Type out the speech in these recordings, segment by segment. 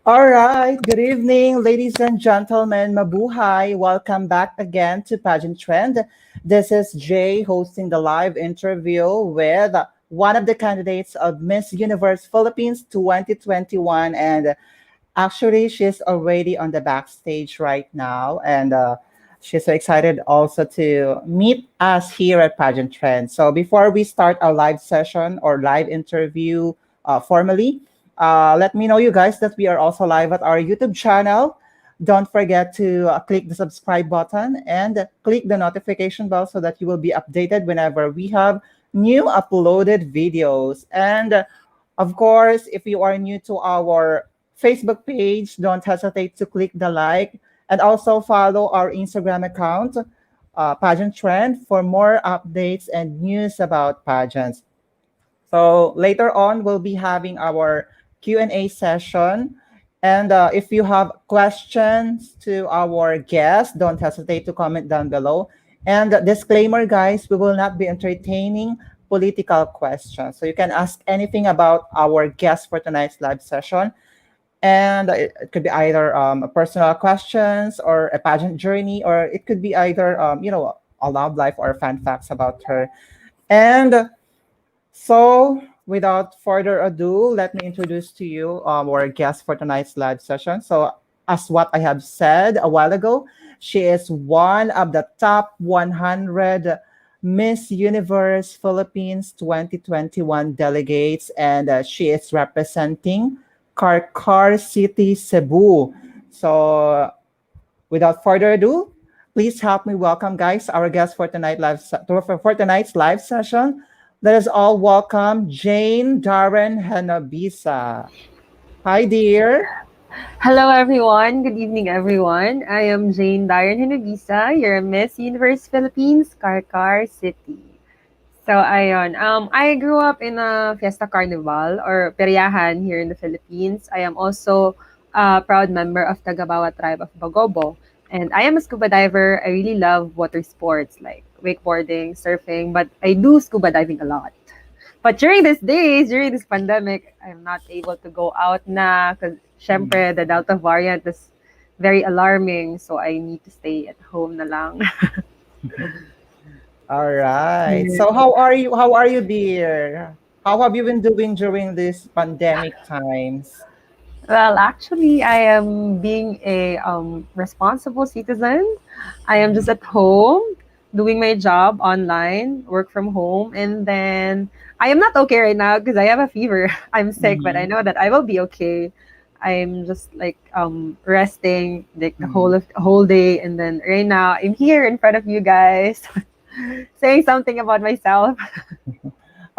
All right. Good evening, ladies and gentlemen. Mabuhay. Welcome back again to Pageant Trend. This is Jay hosting the live interview with one of the candidates of Miss Universe Philippines 2021. And actually, she's already on the backstage right now. And she's so excited also to meet us here at Pageant Trend. So before we start our live session or live interview formally, let me know, you guys, that we are also live at our YouTube channel. Don't forget to click the subscribe button and click the notification bell so that you will be updated whenever we have new uploaded videos. And of course, if you are new to our Facebook page, don't hesitate to click the like and also follow our Instagram account, Pageant Trend, for more updates and news about pageants. So later on, we'll be having our Q&A session. And if you have questions to our guests, don't hesitate to comment down below. And disclaimer, guys, we will not be entertaining political questions. So you can ask anything about our guest for tonight's live session. And it could be either personal questions or a pageant journey, or it could be either, a love life or fun facts about her. And so, without further ado, let me introduce to you our guest for tonight's live session. So, as what I have said a while ago, she is one of the top 100 Miss Universe Philippines 2021 delegates, and she is representing Carcar City, Cebu. So, without further ado, please help me welcome, guys, our guest for for tonight's live session. Let us all welcome Jane Darren Genobisa. Hi, dear. Hello, everyone. Good evening, everyone. I am Jane DARREN Genobisa, your Miss Universe Philippines, Carcar City. So, ayun. I grew up in a Fiesta Carnival or Periahan here in the Philippines. I am also a proud member of Tagabawa tribe of Bagobo. And I am a scuba diver. I really love water sports like wakeboarding, surfing, but I do scuba diving a lot. But during this pandemic, I'm not able to go out na because syempre the Delta variant is very alarming. So I need to stay at home na lang. All right. Yeah. So how are you? How are you, dear? How have you been doing during these pandemic times? Well, actually, I am being a responsible citizen. I am just at home doing my job online, work from home, and then I am not okay right now because I have a fever. I'm sick, but I Mhm, know that I will be okay. I'm just like resting like mhm. the whole day, and then right now I'm here in front of you guys, saying something about myself.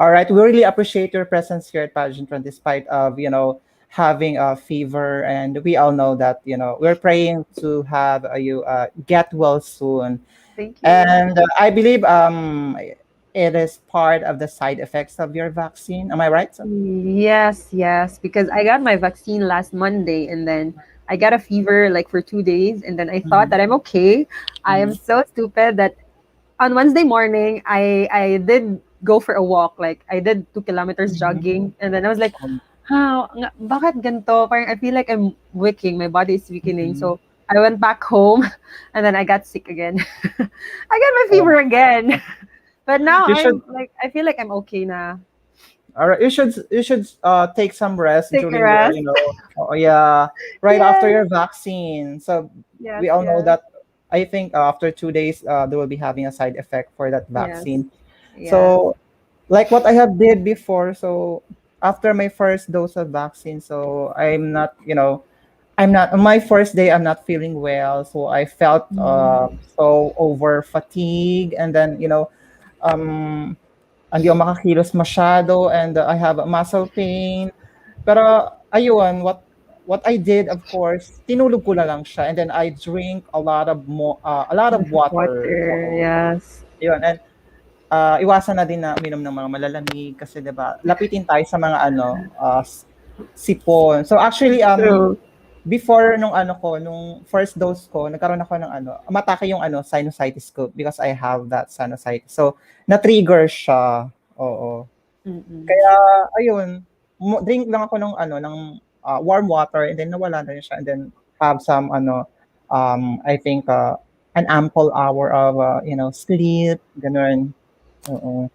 All right. We really appreciate your presence here at Pageant Run, despite of having a fever, and we all know that we're praying to have you get well soon. Thank you. And I believe it is part of the side effects of your vaccine. Am I right? Yes, yes, because I got my vaccine last Monday and then I got a fever like for 2 days and then I thought Mhm, that I'm okay. I am mhm, so stupid that on Wednesday morning I did go for a walk. Like I did 2 kilometers mhm. jogging and then I was like, bakit ganito? Parang I feel like I'm weakening. My body is weakening. Mhm. So I went back home and then I got sick again. I got my Oh, fever again. But now you should. I feel like I'm okay na. All right, you should take some rest Take a during your rest. yeah, right after Yes. your vaccine. So Yes, we all know yes, that. I think after 2 days, they will be having a side effect for that yes, vaccine. yes. So like what I have did before. So after my first dose of vaccine, so I'm not on my first day. I'm not feeling well, so I felt Mm. so over fatigue, and then um, hindi ako makakilos masyado, and I have a muscle pain. Pero ayun, what I did, of course, tinulog ko na lang siya, and then I drink a lot of Lots of water. water, Oo, yes. yun. And iwasan na din na uminom ng mga malalamig kasi 'di ba, lapitin tayo sa mga sipon. So actually, True. before nung first dose ko, nagkaroon ako ng umatake yung sinusitis ko because I have that sinusitis. So na-trigger siya. Oo. Mm-mm. Kaya ayun, drink lang ako ng warm water, and then nawala na rin siya, and then have some I think an ample hour of sleep, ganun. Oo.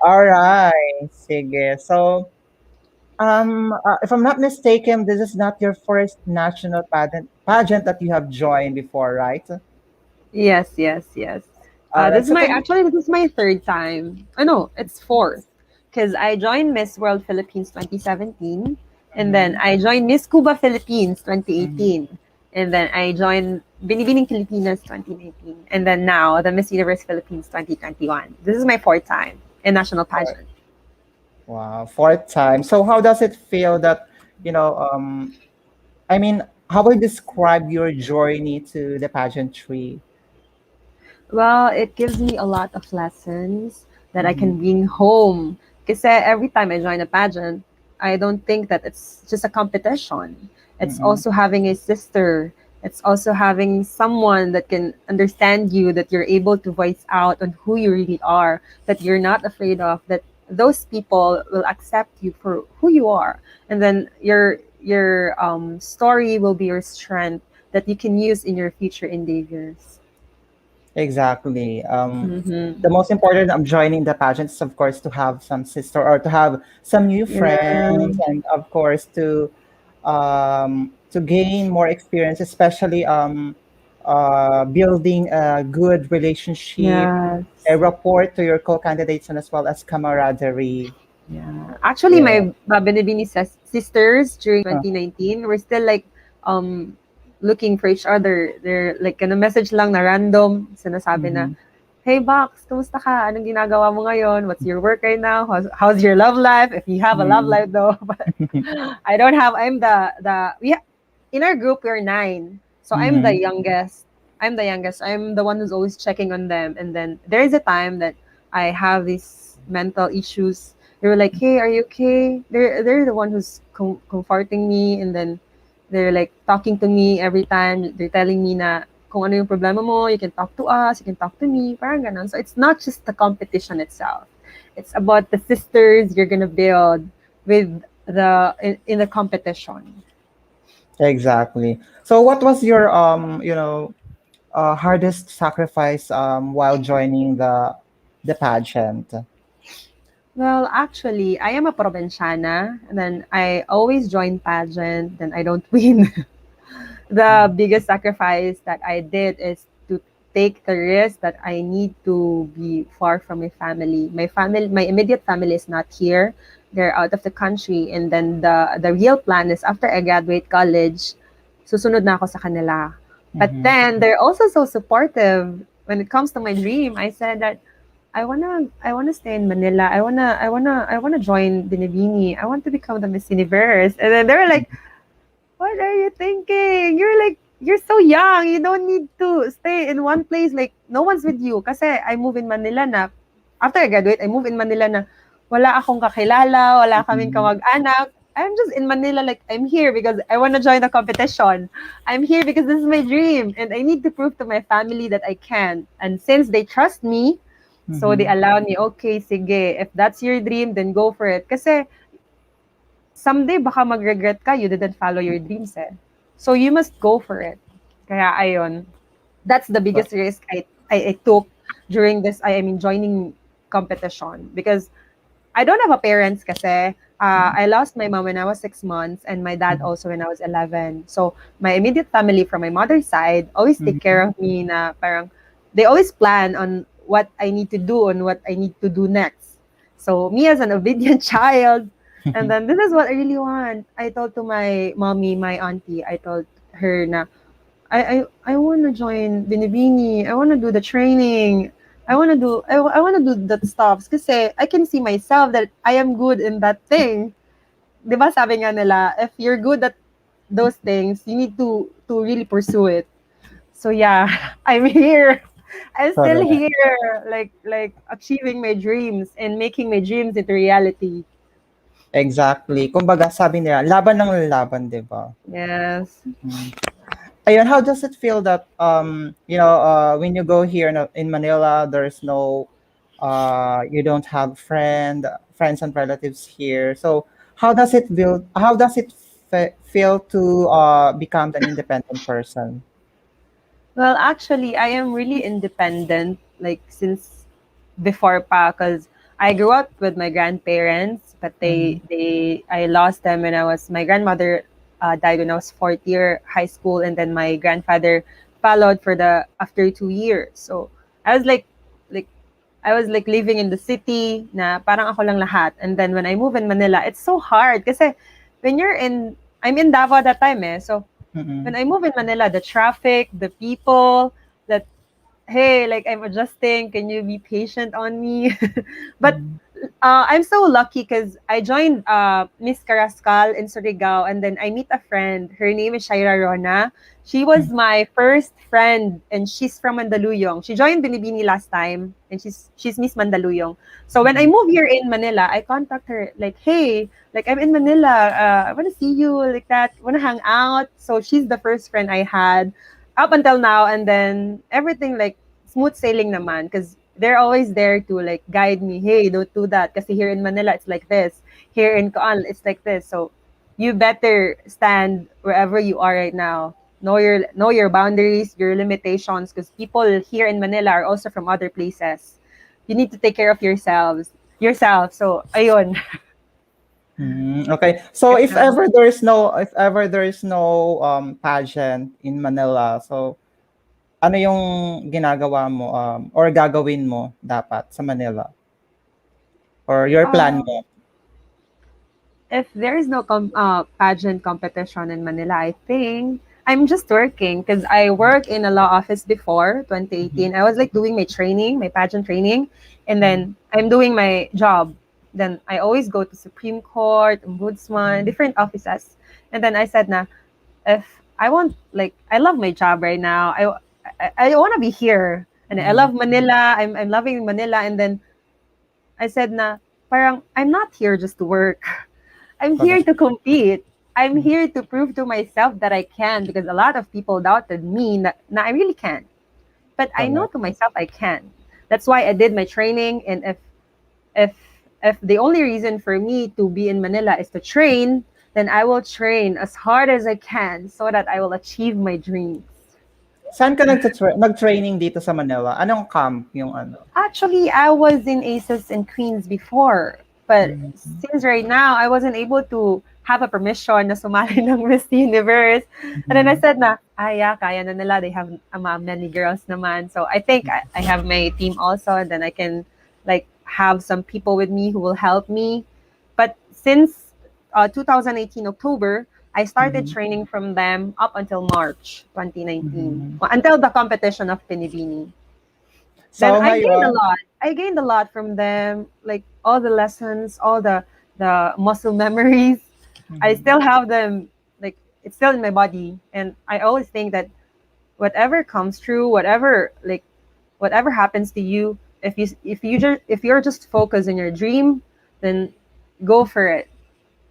All right, sige. So, if I'm not mistaken, this is not your first national pageant that you have joined before, right? Yes, yes, yes. All right. This is So my can actually this is my third time. Oh no, it's fourth. Because I joined Miss World Philippines 2017, and then Mhm, I joined Miss Cuba Philippines mhm. 2018, and then I joined Binibining Filipinas 2019, and then now the Miss Universe Philippines 2021. This is my fourth time in national Fourth. pageant. Wow, fourth time. So how does it feel that, you know, I mean, how would you describe your journey to the pageantry? Well, it gives me a lot of lessons that I Mm-hmm, can bring home. Because every time I join a pageant, I don't think that it's just a competition. It's mm-hmm, also having a sister. It's also having someone that can understand you, that you're able to voice out on who you really are, that you're not afraid of, that those people will accept you for who you are. And then your story will be your strength that you can use in your future endeavors. exactly. Mm-hmm. The most important of joining the pageant is, of course, to have some sister or to have some new Yeah. friends, and of course to gain more experience, especially building a good relationship, Yes. a rapport to your co-candidates, and as well as camaraderie. Yeah. Actually, Yeah. my Binibini sisters during Uh, 2019 were still like um looking for each other. They're like gonna message lang na random. Sinasabi na, mhm, "Hey Box, kumusta ka? Anong ginagawa mo ngayon? What's your work right now? How's your love life? If you have a love mhm, life though." But I don't have. I'm the we in our group we're nine, so I'm the mhm, youngest. I'm the youngest. I'm the one who's always checking on them. And then there is a time that I have these mental issues. They were like, "Hey, are you okay?" They're the one who's comforting me, and then they're like talking to me every time. They're telling me na kung ano yung problema mo, you can talk to us, you can talk to me, parang ganun. So it's not just the competition itself. It's about the sisters you're gonna build with in the competition. exactly. So, what was your hardest sacrifice while joining the pageant? Well, actually, I am a provinciana, and then I always join pageant, then I don't win. The biggest sacrifice that I did is to take the risk that I need to be far from my family. My immediate family is not here. They're out of the country, and then the real plan is after I graduate college, susunod na ako sa kanila. But Mm-hmm, then they're also so supportive when it comes to my dream. I said that I wanna stay in Manila. I wanna join Binibini. I want to become the Miss Universe. And then they were like, what are you thinking? You're so young. You don't need to stay in one place. Like no one's with you. Kasi I move in Manila na. After I graduate, I move in Manila na wala akong kakilala, wala kaming mm-hmm, kamag-anak. I'm just in Manila like I'm here because I want to join the competition. I'm here because this is my dream and I need to prove to my family that I can. And since they trust me, so they mm-hmm, allow me, okay, sige, if that's your dream, then go for it. Kasi someday baka mag-regret ka, you didn't follow your dreams eh. So you must go for it. Kaya ayun, that's the biggest risk I took during this, I mean, joining competition. Because I don't have a parents kasi I lost my mom when I was 6 months and my dad also when I was 11. So my immediate family from my mother's side always take care mm-hmm, of me na parang they always plan on what I need to do and what I need to do next. So me as an obedient child, and then this is what I really want. I told to my mommy, my auntie, I told her na I want to join Binibini. I want to do the training. I want to do that stuff kasi I can see myself that I am good in that thing. 'Di ba sabi nga nila, if you're good at those things, you need to really pursue it. So yeah, I'm here. I'm still correct. here like achieving my dreams and making my dreams into reality. Exactly. Kumbaga sabi nila, laban ng laban, 'di ba? Yes. Mm. Ayun, how does it feel that when you go here in Manila, there's no you don't have friends and relatives here. So how does it feel? How does it feel to become an independent person? Well, actually, I am really independent, like since before pa, because I grew up with my grandparents, but Mm-hmm. I lost them when my grandmother died when I was fourth year high school, and then my grandfather followed for the after 2 years. So I was like I was like living in the city na parang ako lang lahat. And then when I move in Manila, it's so hard kasi I'm in Davao that time eh. So Mm-hmm. when I move in Manila, the traffic, the people, that hey, like I'm adjusting. Can you be patient on me? But Mm-hmm. I'm so lucky because I joined Miss Carrascal in Surigao, and then I meet a friend. Her name is Shaira Rona. She was my first friend, and she's from Mandaluyong. She joined Binibini last time, and she's Miss Mandaluyong. So when I Mm-hmm. move here in Manila, I contact her like, hey, like I'm in Manila. I want to see you like that. Want to hang out? So she's the first friend I had up until now, and then everything like smooth sailing naman because they're always there to like guide me. Hey, don't do that. Kasi here in Manila, it's like this. Here in Coan, it's like this. So you better stand wherever you are right now. Know your boundaries, your limitations, because people here in Manila are also from other places. You need to take care of yourself. So ayun. Okay. So Yeah. if ever there is no pageant in Manila, so ano yung ginagawa mo or gagawin mo dapat sa Manila or your plan Um, mo? if there is no pageant competition in Manila, I think I'm just working because I work in a law office before Mhm. 2018. I was like doing my training, my pageant training, and Mhm. then I'm doing my job. Then I always go to Supreme Court, Ombudsman, Mhm. different offices. And then I said, na, if I want, like, I love my job right now. I want to be here. And I Mhm. love Manila. I'm loving Manila. And then I said, na, parang, I'm not here just to work. I'm here Correct. to compete. I'm Mhm. here to prove to myself that I can because a lot of people doubted me na I really can. But I know Correct. to myself I can. That's why I did my training, and if if the only reason for me to be in Manila is to train, then I will train as hard as I can so that I will achieve my dreams. Saan ka nag-training dito sa Manila? Anong camp yung ano? Actually, I was in Aces and Queens before, but Mhm. since right now I wasn't able to have a permission na sumali ng Miss Universe, and then I Mhm. said na, yeah, kaya na nila. They have many girls naman. So I think I have my team also, and then I can like have some people with me who will help me. But since 2018 October, I started Mhm. training from them up until March 2019, Mhm. until the competition of Pinibini. Then So ngayon, I gained a lot from them, like all the lessons, all the muscle memories. I mhm. still have them, like it's still in my body, and I always think that whatever comes true, whatever happens to you, if you're just focused on your dream, then go for it.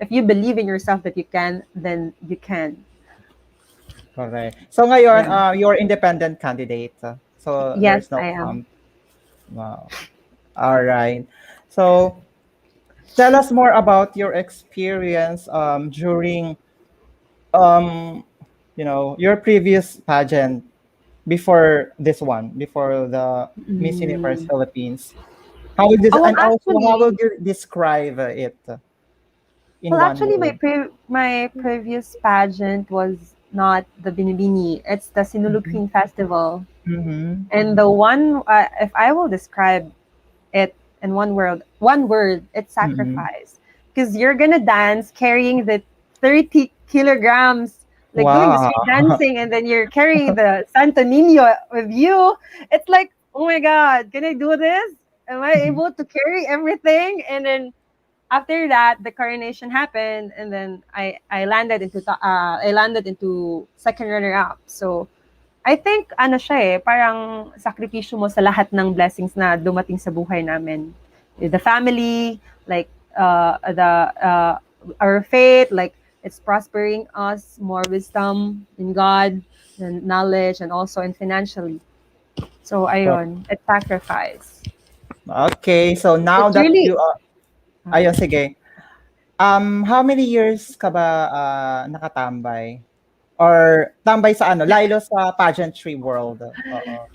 If you believe in yourself that you can, then you can. Correct. So ngayon, Yeah. you're independent candidate. So Yes, there's no I am. camp. Wow. All right. So tell us more about your experience during um your previous pageant before this one, before the Miss Universe Mm. Philippines. How would this Oh, well, and also how actually, would you describe it in Well, one actually, word? my previous pageant was not the Binibini. It's the Sinulu Mm-hmm. Queen Festival. Mm-hmm. And the one, if I will describe it in one word, it's Mm-hmm. sacrifice. Because you're gonna dance carrying the 30 kilograms, like doing the Wow. street dancing, and then you're carrying the Santo Nino with you. It's like, oh my God, can I do this? Am I able to carry everything? And then after that, the coronation happened, and then I landed into second runner up. So I think ano siya eh, parang sakripisyo mo sa lahat ng blessings na dumating sa buhay namin. The family, like the our faith, like it's prospering us more wisdom in God and knowledge and also in financially. So ayun, it's sacrifice. Okay, so now It's that really you are ayun, sige. How many years ka ba nakatambay? Or tambay sa ano, lalo sa pageantry world? Oo,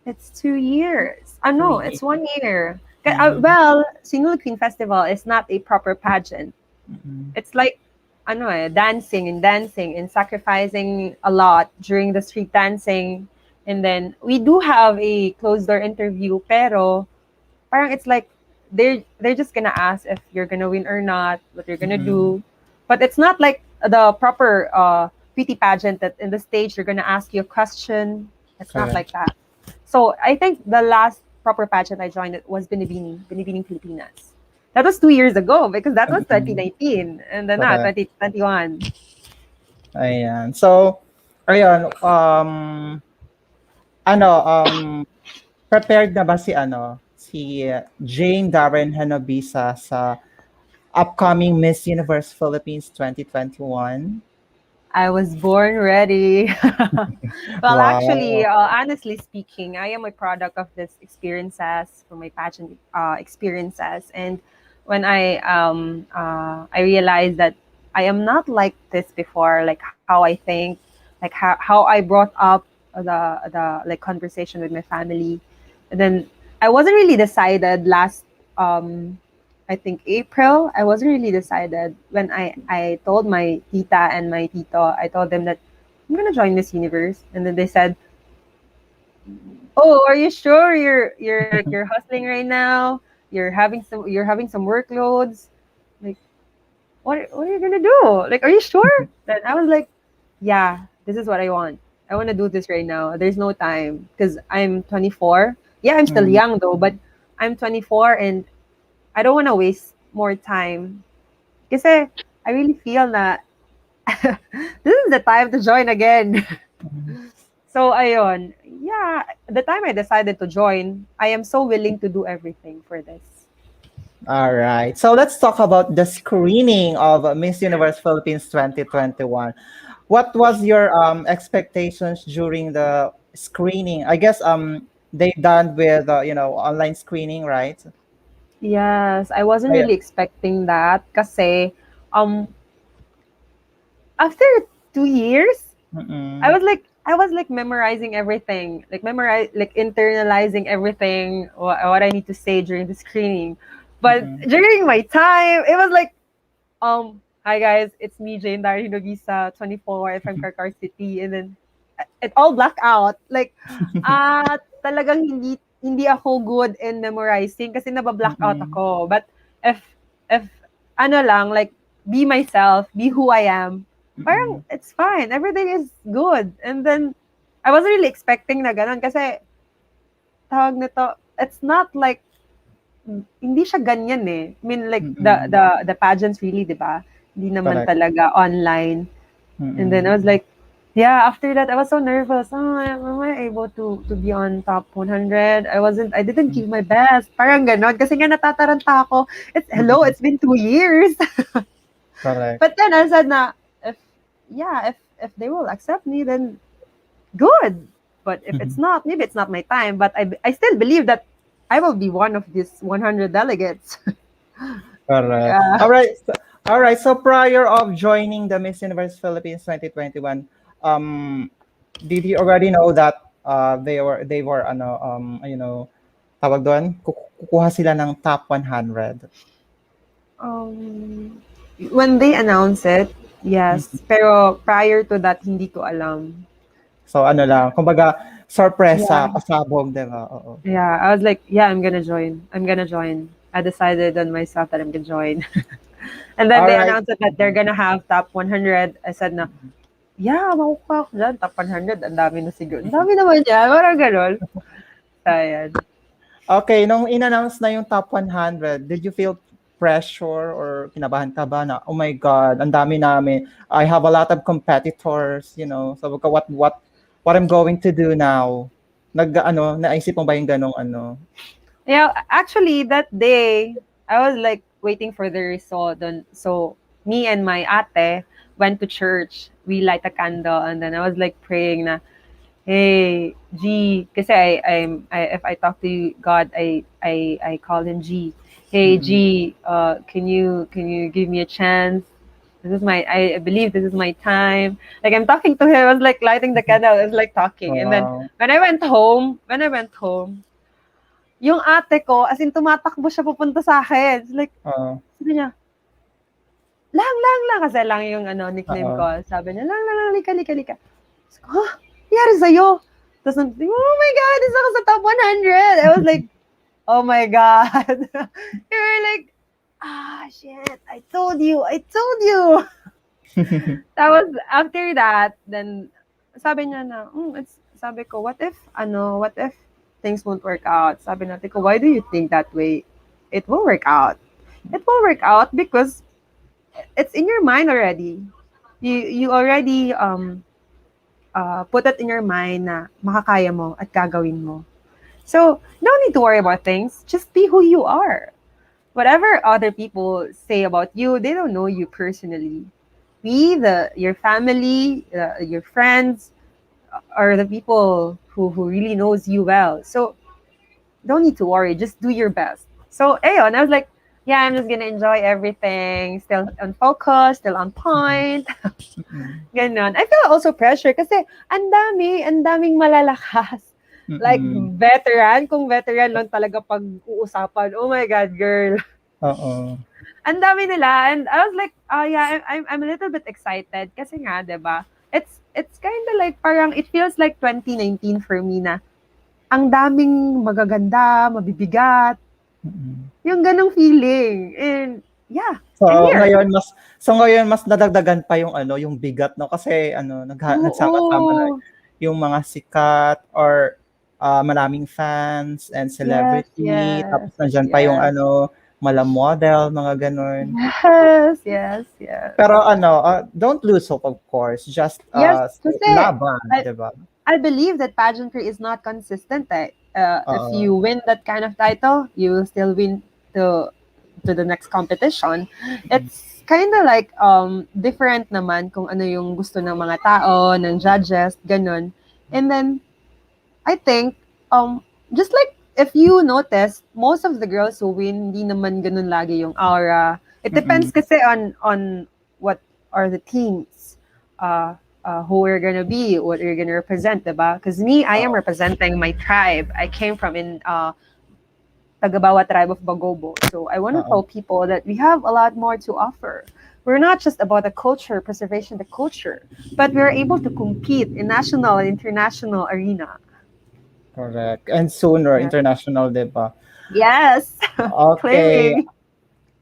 It's 2 years. Oh no, 2 years. it's 1 year. Mm, Well, Sinulog Queen Festival is not a proper pageant. mm, It's like dancing and sacrificing a lot during the street dancing. And then we do have a closed door interview, pero parang it's like they're just gonna ask if you're gonna win or not, what you're gonna mm. do. But it's not like the proper beauty pageant that in the stage they're gonna ask you a question. It's not Correct. like that. So I think the last proper pageant I joined it was Binibining Filipinas. That was 2 years ago because that was Mm, 2019 and then now correct. 2021. Ayan. So, ayun, ano, prepared na ba si ano, si Jane Darren Genobisa sa upcoming Miss Universe Philippines 2021? I was born ready. Well, actually, Wow. honestly speaking, I am a product of this experiences from my pageant experiences, and when I realized that I am not like this before, like how I think, like how I brought up the like conversation with my family, and then I wasn't really decided last um I think April. I wasn't really decided when I told my tita and my tito. I told them that I'm gonna join this universe, and then they said, "Oh, are you sure you're hustling right now? You're having some workloads. Like, what are you gonna do? Like, are you sure?" Then I was like, "Yeah, this is what I want. I want to do this right now. There's no time because I'm 24. Yeah, I'm still Mm, young though, but I'm 24 and I don't want to waste more time. Kasi I really feel na this is the time to join again." mm. So ayun, yeah, the time I decided to join, I am so willing to do everything for this. All right. So let's talk about the screening of Miss Universe Philippines 2021. What was your expectations during the screening? I guess they done with online screening, right? Yes, I wasn't Ay- really expecting that kasi um after 2 years, I Mm-mm, was like I was like memorizing everything, like internalizing everything what I need to say during the screening. But mm-mm, during my time, it was like hi guys, it's me, Jane Dari Novisa, 24, from Carcar City, and then it all black out. Like, talagang hindi ako good in memorizing kasi naba-black out mm-mm, ako. But if if ano lang, like be myself, be who I am, parang mm-mm, it's fine. Everything is good. And then I wasn't really expecting na ganun kasi tawag nito, it's not like hindi siya ganyan eh. I mean like mm-mm. the pageants really, 'di ba? Hindi naman Correct. talaga online. And then I Mm-mm, was like, yeah, after that I was so nervous. Oh, am I able to be on top 100? I didn't give my best. Parang ganon. Kasi nga natataranta ako. mm-mm. It's been 2 years. Correct. But then I said na, if they will accept me, then good. But if it's not, maybe it's not my time. But I still believe that I will be one of these 100 delegates. Correct. Yeah. All right. All right. So prior of joining the Miss Universe Philippines 2021, um, did you already know that they were tawag doon, kukuha sila ng top 100? Um, when they announce it, Mhm. yes. Pero prior to that, hindi ko alam. So ano lang, kumbaga sorpresa, Yeah. pasabog, 'di ba? Oo. Yeah. I was like, yeah, I'm gonna join. I'm gonna join. I decided on myself that I'm gonna join. And then All they right. announced it that they're gonna have top 100. I said na, yeah, makukuha ko dyan. Top 100. Ang dami na siguro. Ang dami naman yan. Parang ganon. So, ayan. Okay, nung in-announce na yung top 100, did you feel pressure or kinabahan ka ba na, oh my God, ang dami namin. I have a lot of competitors, So what I'm going to do now? Naisip mo ba yung ganong ano? Yeah, actually, that day, I was like waiting for the result. So, me and my ate went to church. We light a candle, and then I was like praying na, hey, G, kasi if I talk to God, I call him G. hey Mm-mm. G, can you give me a chance? This is my I believe this is my time. Like I'm talking to him, I was like lighting the candle, I was like talking. And then Wow. when I went home, yung ate ko, as in tumatakbo siya papunta sa akin. It's like, Oo. sabi niya, lang, kasi lang yung nickname Oo. ko. Sabi niya, lang, lika. Sabi ko, huh? Nangyari sa'yo? Tapos, oh my God, isa ako sa top 100. I was like, oh my God. You were like, shit, I told you. Tapos, after that, then, sabi niya na, sabi ko, what if things won't work out? Sabi natin ko, why do you think that way? It will work out. It will work out because it's in your mind already. You already put it in your mind na makakaya mo at gagawin mo. So, no need to worry about things. Just be who you are. Whatever other people say about you, they don't know you personally. Your family, your friends, are the people who really knows you well. So, don't need to worry. Just do your best. So, ayun, I was like, yeah, I'm just gonna enjoy everything. Still on focus, still on Mm-mm. point. Mm-mm. Ganon. I feel also pressure kasi ang daming malalakas. Like Mm-mm. veteran, kung veteran lang talaga pag-uusapan. Oh my God, girl. Oo. Ang dami nila. And I was like, yeah, I'm a little bit excited kasi nga, 'di ba? It's kind of like parang it feels like 2019 for me na ang daming magaganda, mabibigat, Mm. yung ganong feeling. And yeah, So I'm here. ngayon mas nadagdagan pa yung ano, yung bigat 'no, kasi ano nagsama-sama na Oo. yung mga sikat or, maraming fans and Yes, celebrity, tapos yes, nandiyan pa yung yes. ano, mala-model, mga gano'n. Yes, yes, yes. Pero ano, don't lose hope of course, just, Yes, stay kasi laban, I 'di ba? I believe that pageantry is not consistent. Eh. If Oo. you win that kind of title, you will still win to to the next competition. Mm. It's kind of like different naman kung ano yung gusto ng mga tao, ng judges, ganun. And then I think just like if you notice, most of the girls who win, hindi naman ganun lagi yung aura. It depends Mm. kasi on what are the teams. Who we're gonna be, what you're gonna represent, diba? Because me, I am Oo. representing my tribe. I came from in Tagabawa tribe of Bagobo. So I want to Oo. tell people that we have a lot more to offer. We're not just about the culture, preservation of the culture, but we're able to compete in national and international arena. Correct. And sooner Yeah. international, 'di ba? Yes, Okay. claiming.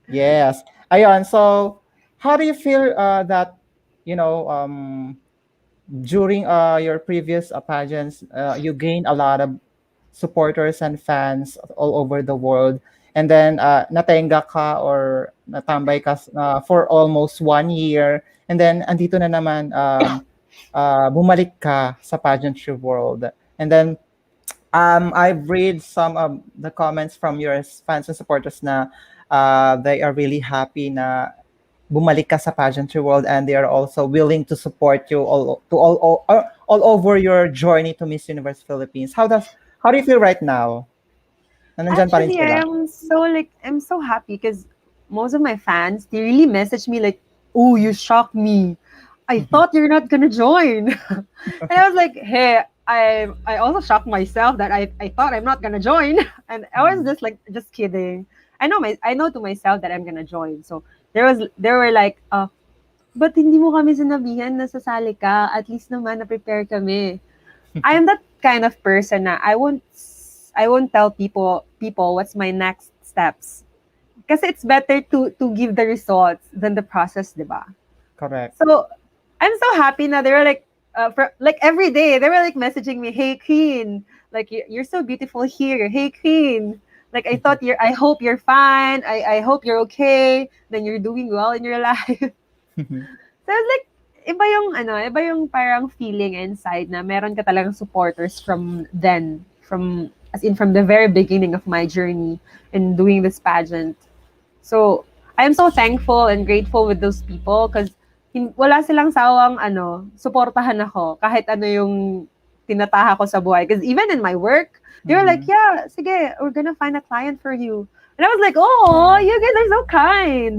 Yes. Ayun, so how do you feel that you know during your previous pageants you gained a lot of supporters and fans all over the world, and then natenga ka or natambay ka for almost 1 year, and then andito na naman bumalik ka sa pageantry world, and then I've read some of the comments from your fans and supporters na they are really happy na bumalik ka sa pageantry world, and they are also willing to support you all over your journey to Miss Universe Philippines. How do you feel right now? Na nandyan pa rin Actually, sila. I'm so happy because most of my fans they really message me like, "Oh, you shocked me. I thought you're not gonna join." And I was like, "Hey, I also shocked myself that I thought I'm not gonna join." And I was just kidding. I know to myself that I'm gonna join. So there were like, "But hindi mo kami sinabihan na sasali ka? At least naman na prepare kami." I am that kind of person na I won't tell people what's my next steps. Kasi it's better to give the results than the process, 'di ba? Correct. So I'm so happy na they were like like every day they were like messaging me, "Hey Queen, like you're so beautiful here. Hey Queen, like I hope you're fine. I hope you're okay. Then you're doing well in your life." So it's like iba yung parang feeling inside na meron ka talagang supporters from as in from the very beginning of my journey in doing this pageant. So I'm so thankful and grateful with those people because wala silang sawang suportahan ako kahit ano yung tinataha ko sa buhay. Because even in my work, they were like, Mhm. "Yeah, sige, we're gonna find a client for you. And I was like, oh, you guys are so kind.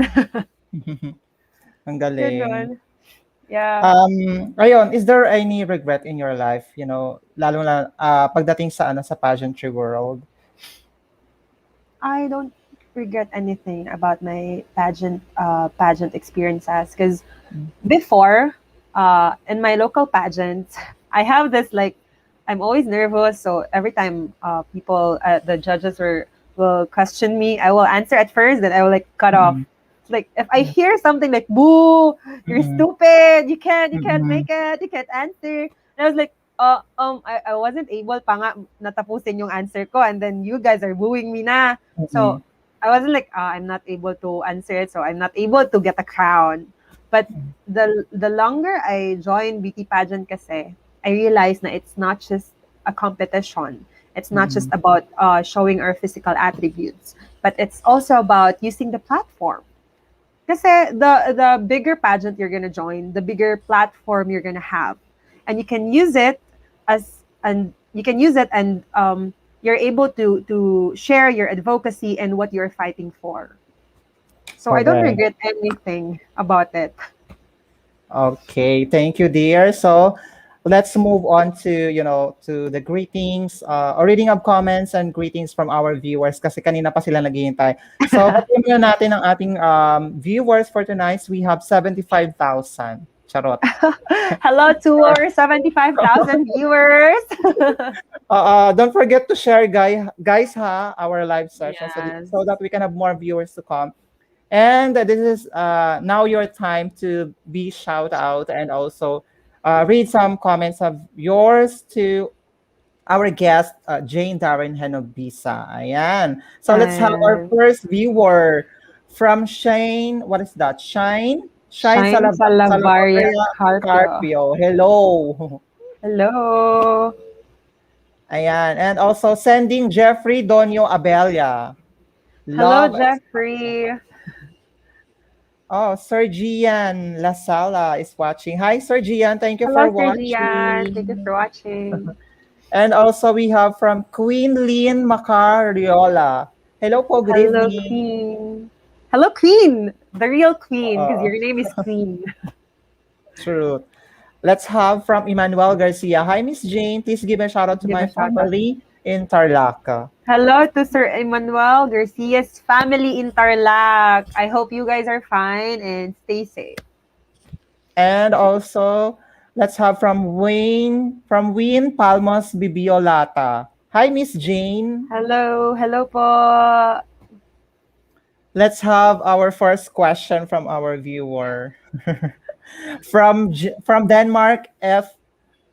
Ang galing. Ganon. Yeah. Ayun, is there any regret in your life, lalo na pagdating sa sa pageantry world? I don't regret anything about my pageant experiences because before, in my local pageants, I have this like I'm always nervous. So every time people, the judges will question me, I will answer at first, then I will like cut off. Mm, It's like if I hear something like "boo," you're mm, stupid, you can't mm, make it, you can't answer. And I was like, I wasn't able pa nga natapusin yung answer ko, and then you guys are booing me na. mm, So I wasn't like, I'm not able to answer it, so I'm not able to get a crown. But the longer I joined beauty pageant kasi, I realized na it's not just a competition. It's not just mm, about showing our physical attributes, but it's also about using the platform. Kasi the bigger pageant you're gonna join, the bigger platform you're gonna have, and you can use it and you're able to share your advocacy and what you're fighting for. So I don't correct. regret anything about it. Okay, thank you, dear. So let's move on to, to the greetings, or reading of comments and greetings from our viewers kasi kanina pa sila naghihintay. So, batiin muna natin ang ating viewers for tonight. We have 75,000. Charot. Hello to our 75,000 viewers. Don't forget to share, guys, our live session Yes. so that we can have more viewers to come. And this is now your time to be shout out and also read some comments of yours to our guest, Jane Darren Genobisa. Ayan. So let's have our And first viewer from Shane. What is that? Shine Shine Salavaria Salavaria Carpio. Carpio. Hello. Hello. Ayan. And also sending Jeffrey Donio Abella. Hello, Love. Jeffrey. Oh, Sir Gian Lasala is watching. Hi, Sir Gian. Thank you Hello, for Sir Gian. Thank you watching. for watching. And also we have from Queen Lynn Macariola. Hello po, good Hello, evening. Queen. Hello, Queen. The real Queen, because Uh, your name is Queen. True. Let's have from Emmanuel Garcia. Hi, Miss Jane. Please give a shout out to Give my a shout out. family in Tarlac. Hello to Sir Emmanuel Garcia's family in Tarlac. I hope you guys are fine and stay safe. And also, let's have from Win Palmos Bibiolata. Hi, Miss Jane. Hello. Hello po. Let's have our first question from our viewer. From Denmark, F.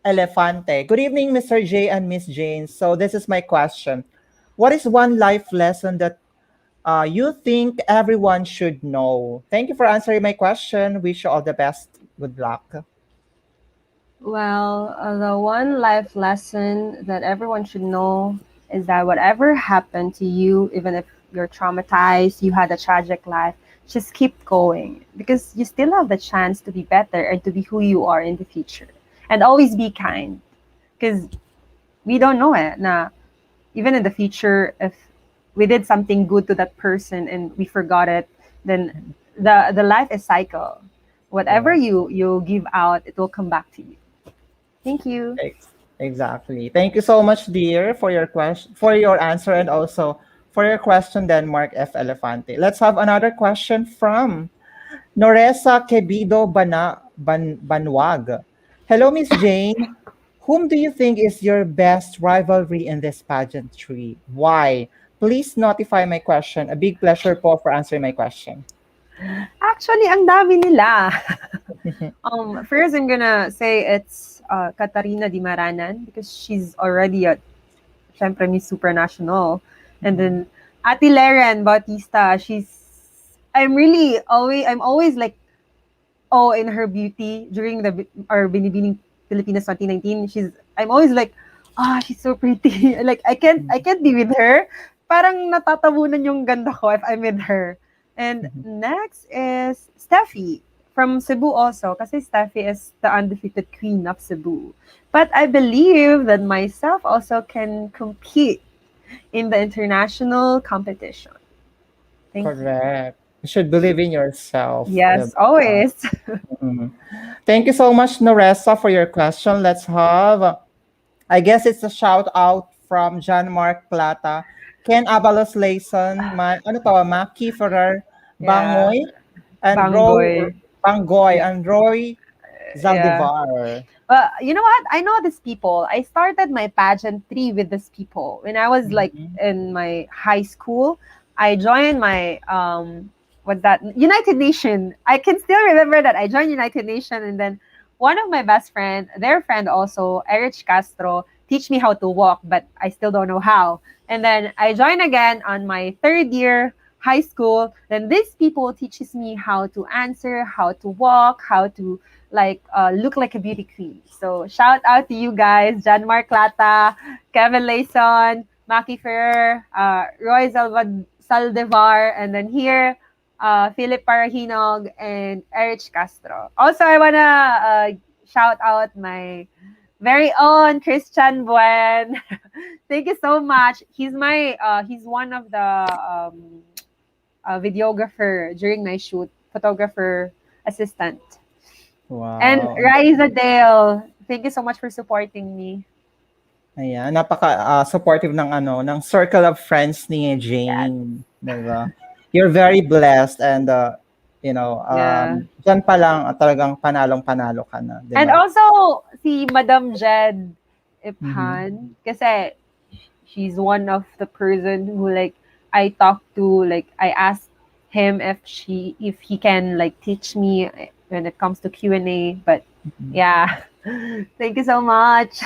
Elefante. Good evening, Mr. J and Miss Jane. So this is my question. What is one life lesson that you think everyone should know? Thank you for answering my question. Wish you all the best. Good luck. Well, the one life lesson that everyone should know is that whatever happened to you, even if you're traumatized, you had a tragic life, just keep going because you still have the chance to be better and to be who you are in the future. And always be kind because we don't know it. Na, even in the future, if we did something good to that person and we forgot it, then the life is cycle. Whatever Correct. you give out, it will come back to you. Thank you. Exactly. Thank you so much, dear, for your question, for your answer, and also for your question, Denmark F. Elefante. Let's have another question from Noresa Quebido Banwag. Hello, Miss Jane. Whom do you think is your best rivalry in this pageantry? Why? Please notify my question. A big pleasure po for answering my question. Actually, ang dami nila. First, I'm gonna say it's Katarina Di Maranan because she's already a syempre Miss Supranational. And then Ate Leren Bautista, I'm always like, oh, in her beauty during our Binibining Pilipinas 2019, I'm always like, she's so pretty. Like I can't be with her. Parang natatabunan yung ganda ko if I'm with her. And next is Steffi from Cebu also, kasi Steffi is the undefeated queen of Cebu. But I believe that myself also can compete in the international competition. Thank you. Correct. You should believe in yourself. Yes, Diba? always. Mhm. Thank you so much, Noressa, for your question. Let's have, I guess it's a shout out from John Mark Plata. Ken Abalos Layson, ano to, Maki Ferrer Yeah. Bangoy, and Banggoy. Bangoy, Yeah. and Roy Yeah. Zaldivar. You know what? I know these people. I started my pageantry with these people. When I was like Mhm. in my high school, I joined my what's that? United Nation. I can still remember that I joined United Nation, and then one of my best friend, their friend also, Erich Castro, teach me how to walk, but I still don't know how. And then I joined again on my third year high school. Then these people teaches me how to answer, how to walk, how to look like a beauty queen. So shout out to you guys, John Mark Lata, Kevin Layson, Maki Ferrer, Roy Saldevar, and then here, Philip Parahinog and Erich Castro. Also, I wanna shout out my very own Christian Buen. Thank you so much. He's one of the videographer during my shoot, photographer assistant. And Wow. Raisa Dale, thank you so much for supporting me. Ayan, napaka supportive ng ng circle of friends ni Yes. Jane, 'di ba? You're very blessed and Yeah. diyan pa lang talagang panalong-panalo ka na, 'di And ba? also, si Madam Jed Mhm. Iphan, kasi she's one of the person who I talked to, I asked him if he can teach me when it comes to Q&A. But Mhm. yeah, thank you so much.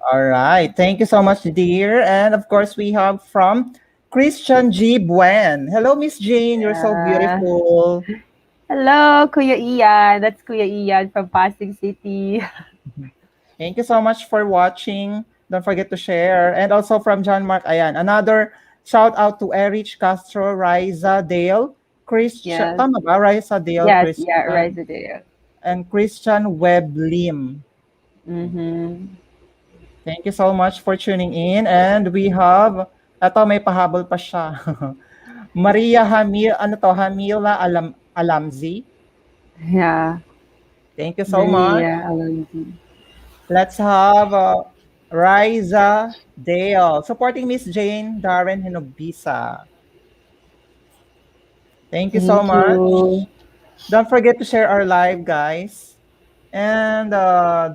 All right. Thank you so much, dear. And of course, we have from Christian G. Buen. Hello, Miss Jane. You're so Yeah. beautiful. Hello, Kuya Ian. That's Kuya Ian from Pasig City. Thank you so much for watching. Don't forget to share. And also from John Mark, ayan, another shout out to Erich Castro, Riza Dale, Christian, Yes. tama ba? Riza Dale, Yes, yeah, Christian, resident. and Christian Webb Lim. Mm-hmm. Thank you so much for tuning in. And we have, eto may pahabol pa siya. Maria Hamila Alamzi. Yeah. Thank you so much. Maria Alonso. Let's have Riza Dale supporting Miss Jane Darren Hinobisa. Thank you so Thank much. you. Don't forget to share our live, guys. And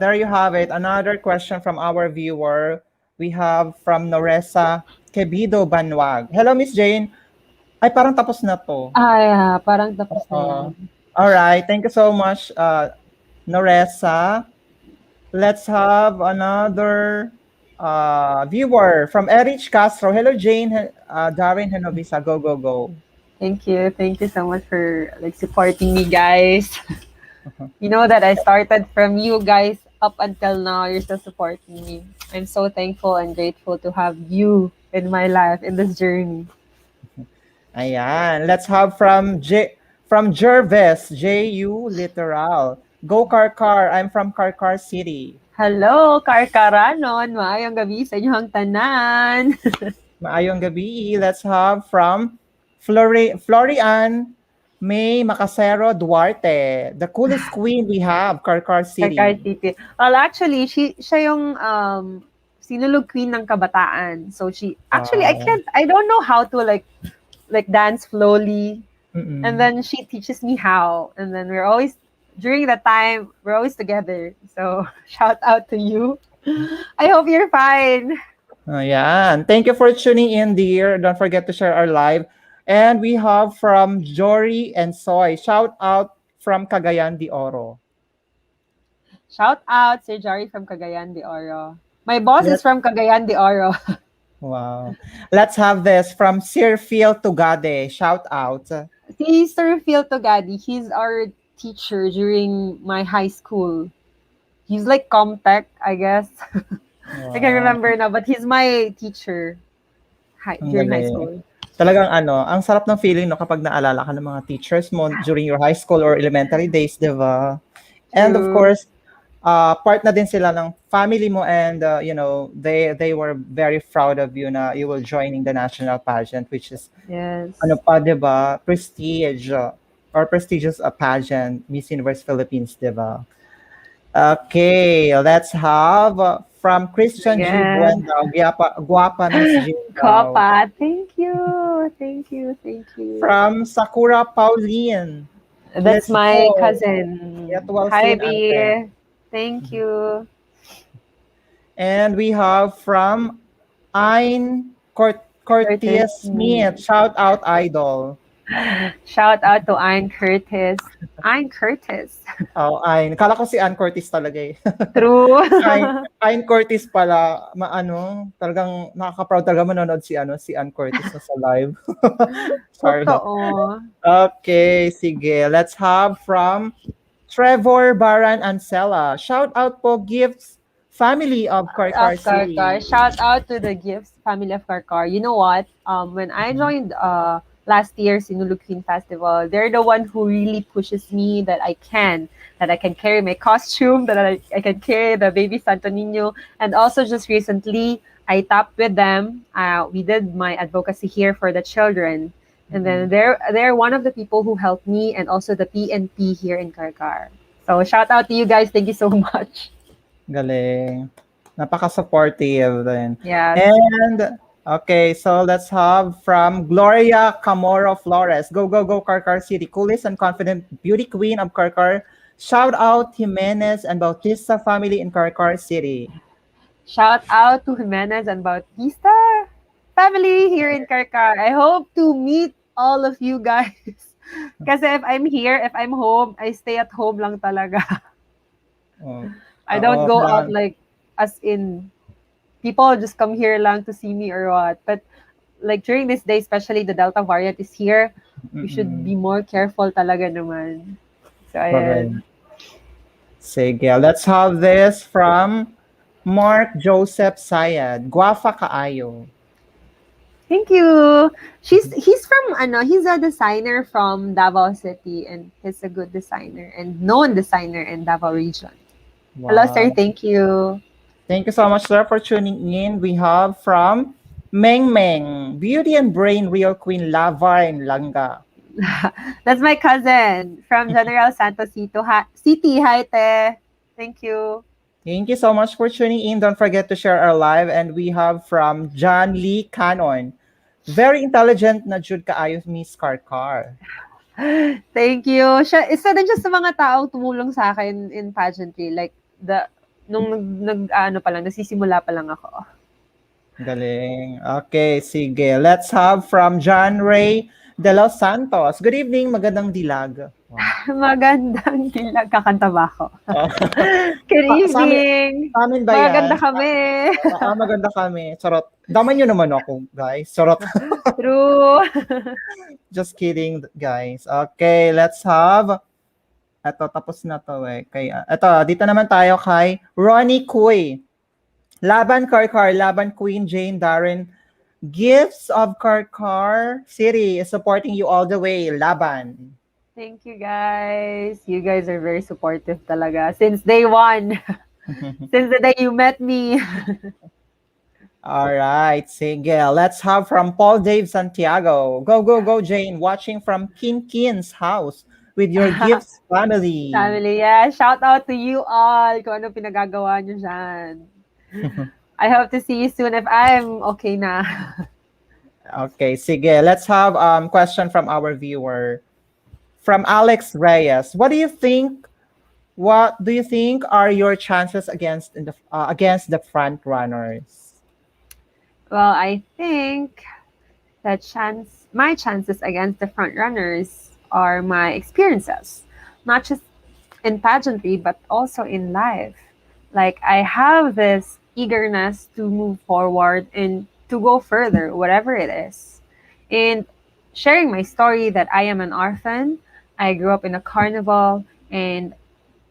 there you have it. Another question from our viewer. We have from Noresa Kebido Banwag. Hello, Miss Jane. Ay, parang tapos na to. Yeah, parang tapos na yan. All right. Thank you so much, Noresa. Let's have another viewer from Erich Castro. Hello, Jane, Darren Henovisa. Go, go, go. Thank you. Thank you so much for supporting me, guys. You know that I started from you guys up until now. You're still supporting me. I'm so thankful and grateful to have you in my life in this journey. Ayan. Let's have from Jervis, J-U literal. Go Carcar. I'm from Carcar City. Hello, Karkaranon. Maayong gabi sa inyong tanan. Maayong gabi. Let's have from Florian May Macasero Duarte. The coolest queen we have, Carcar Carcar City. City. Well, actually, siya yung sinulog queen ng kabataan. So actually, Wow. I don't know how to dance slowly. And Mm-mm. then she teaches me how. And then during that time, we're always together. So shout out to you. I hope you're fine. Ayan. Thank you for tuning in, dear. Don't forget to share our live. And we have from Jory and Soy. Shout out from Cagayan de Oro. Shout out Sir Jari from Cagayan de Oro. My boss is Let, from Cagayan de Oro. wow. Let's have this from Sir Phil Tugade. Shout out. Si Sir Phil Togadi, he's our teacher during my high school. He's like Comtech, I guess. I can't Wow. remember now, but he's my teacher Ang during high galing. school. Talagang ang sarap ng feeling no kapag naalala ka ng mga teachers mo during your high school or elementary days, di ba? And of True. course, part na din sila ng family mo, and they were very proud of you na you will joining the national pageant, which is ano Yes. pa, 'di ba? Prestige or prestigious pageant, Miss Universe Philippines, 'di ba? Okay, let's have from Christian G. Again. Buenda, guapa Miss G daw. Kopa, thank you. Thank you. Thank you. From Sakura Pauline, That's let's my go. Get cousin. well Hi, soon, ante. B. Thank you. And we have from Ain Curtis Curtis Smith, Smith. shout out idol. Shout out to Ian Curtis. Ian Curtis. Oh, Ain. Kala ko si Ann Curtis talaga eh. True. Ain Curtis pala, talagang nakaka-proud talaga manonood si Ann Curtis na sa live. Charlotte. Totoo. Okay, sige. Let's have from Trevor Baran Ancela. Shout out po gifts family of Carcar Of City. Carcar. Shout out to the Gifts family of Carcar. You know what? When I Mhm. joined last year's Sinulog Queen Festival, they're the one who really pushes me that I can carry my costume, that I can carry the baby Santo Nino. And also just recently, I tapped with them. We did my advocacy here for the children. And then Mhm. they're one of the people who helped me and also the PNP here in Carcar. So shout out to you guys. Thank you so much. Galing. Napaka-supportive din. Yes. And, okay, so let's have from Gloria Camoro Flores. Go, go, go, Carcar City. Coolest and confident beauty queen of Carcar. Shout out Jimenez and Bautista family in Carcar City. Shout out to Jimenez and Bautista family here in Carcar. I hope to meet all of you guys. Kasi if I'm here, if I'm home, I stay at home lang talaga. Oh, I don't oo, go out like as in people just come here lang to see me or what. But like during this day, especially the Delta variant is here, we should be mm-mm. more careful talaga naman. So Correct. ayan. Sige, let's have this from Mark Joseph Sayad. Guafa kaayo. Thank you. He's from he's a designer from Davao City and he's a good designer and known designer in Davao region. Hello sir, Wow. thank you. Thank you so much, sir, for tuning in. We have from Meng Meng, Beauty and Brain Real Queen Lavarn Langa. That's my cousin from General Santos City. Hi te. Thank you. Thank you so much for tuning in. Don't forget to share our live. And we have from John Lee Cannon, very intelligent na jud kaayo Miss Carcar. Thank you. Isa din siya sa mga taong tumulong sa akin in pageantry. Like, nung ano pa lang, nasisimula pa lang ako. Galing. Okay, sige. Let's have from John Ray De Los Santos. Good evening, magandang dilag. Wow. Magandang dilag. Kakanta ba ako? Oh. Good sa amin, evening. sa amin ba yan? Maganda kami. Maganda kami. Charot. Daman nyo naman ako, guys. Charot. True. Just kidding, guys. Okay, let's have. Eto, tapos na to eh. Eto, dito naman tayo kay Ronnie Kuy. Laban Carcar, Laban Queen Jane Darren. Gifts of Carcar City is supporting you all the way. Laban. Thank you guys. You guys are very supportive talaga. Since day one. Since the day you met me. All right, sige. Let's have from Paul Dave Santiago. Go, go, go, Jane. Watching from Kin's house with your gifts family. Family, yeah. Shout out to you all kung ano pinagagawa nyo dyan. I hope to see you soon if I'm okay na. Okay, sige. Let's have question from our viewer. From Alex Reyes. What do you think are your chances against the front runners? Well, I think my chances against the front runners are my experiences, not just in pageantry, but also in life. Like I have this eagerness to move forward and to go further, whatever it is. And sharing my story that I am an orphan, I grew up in a carnival, and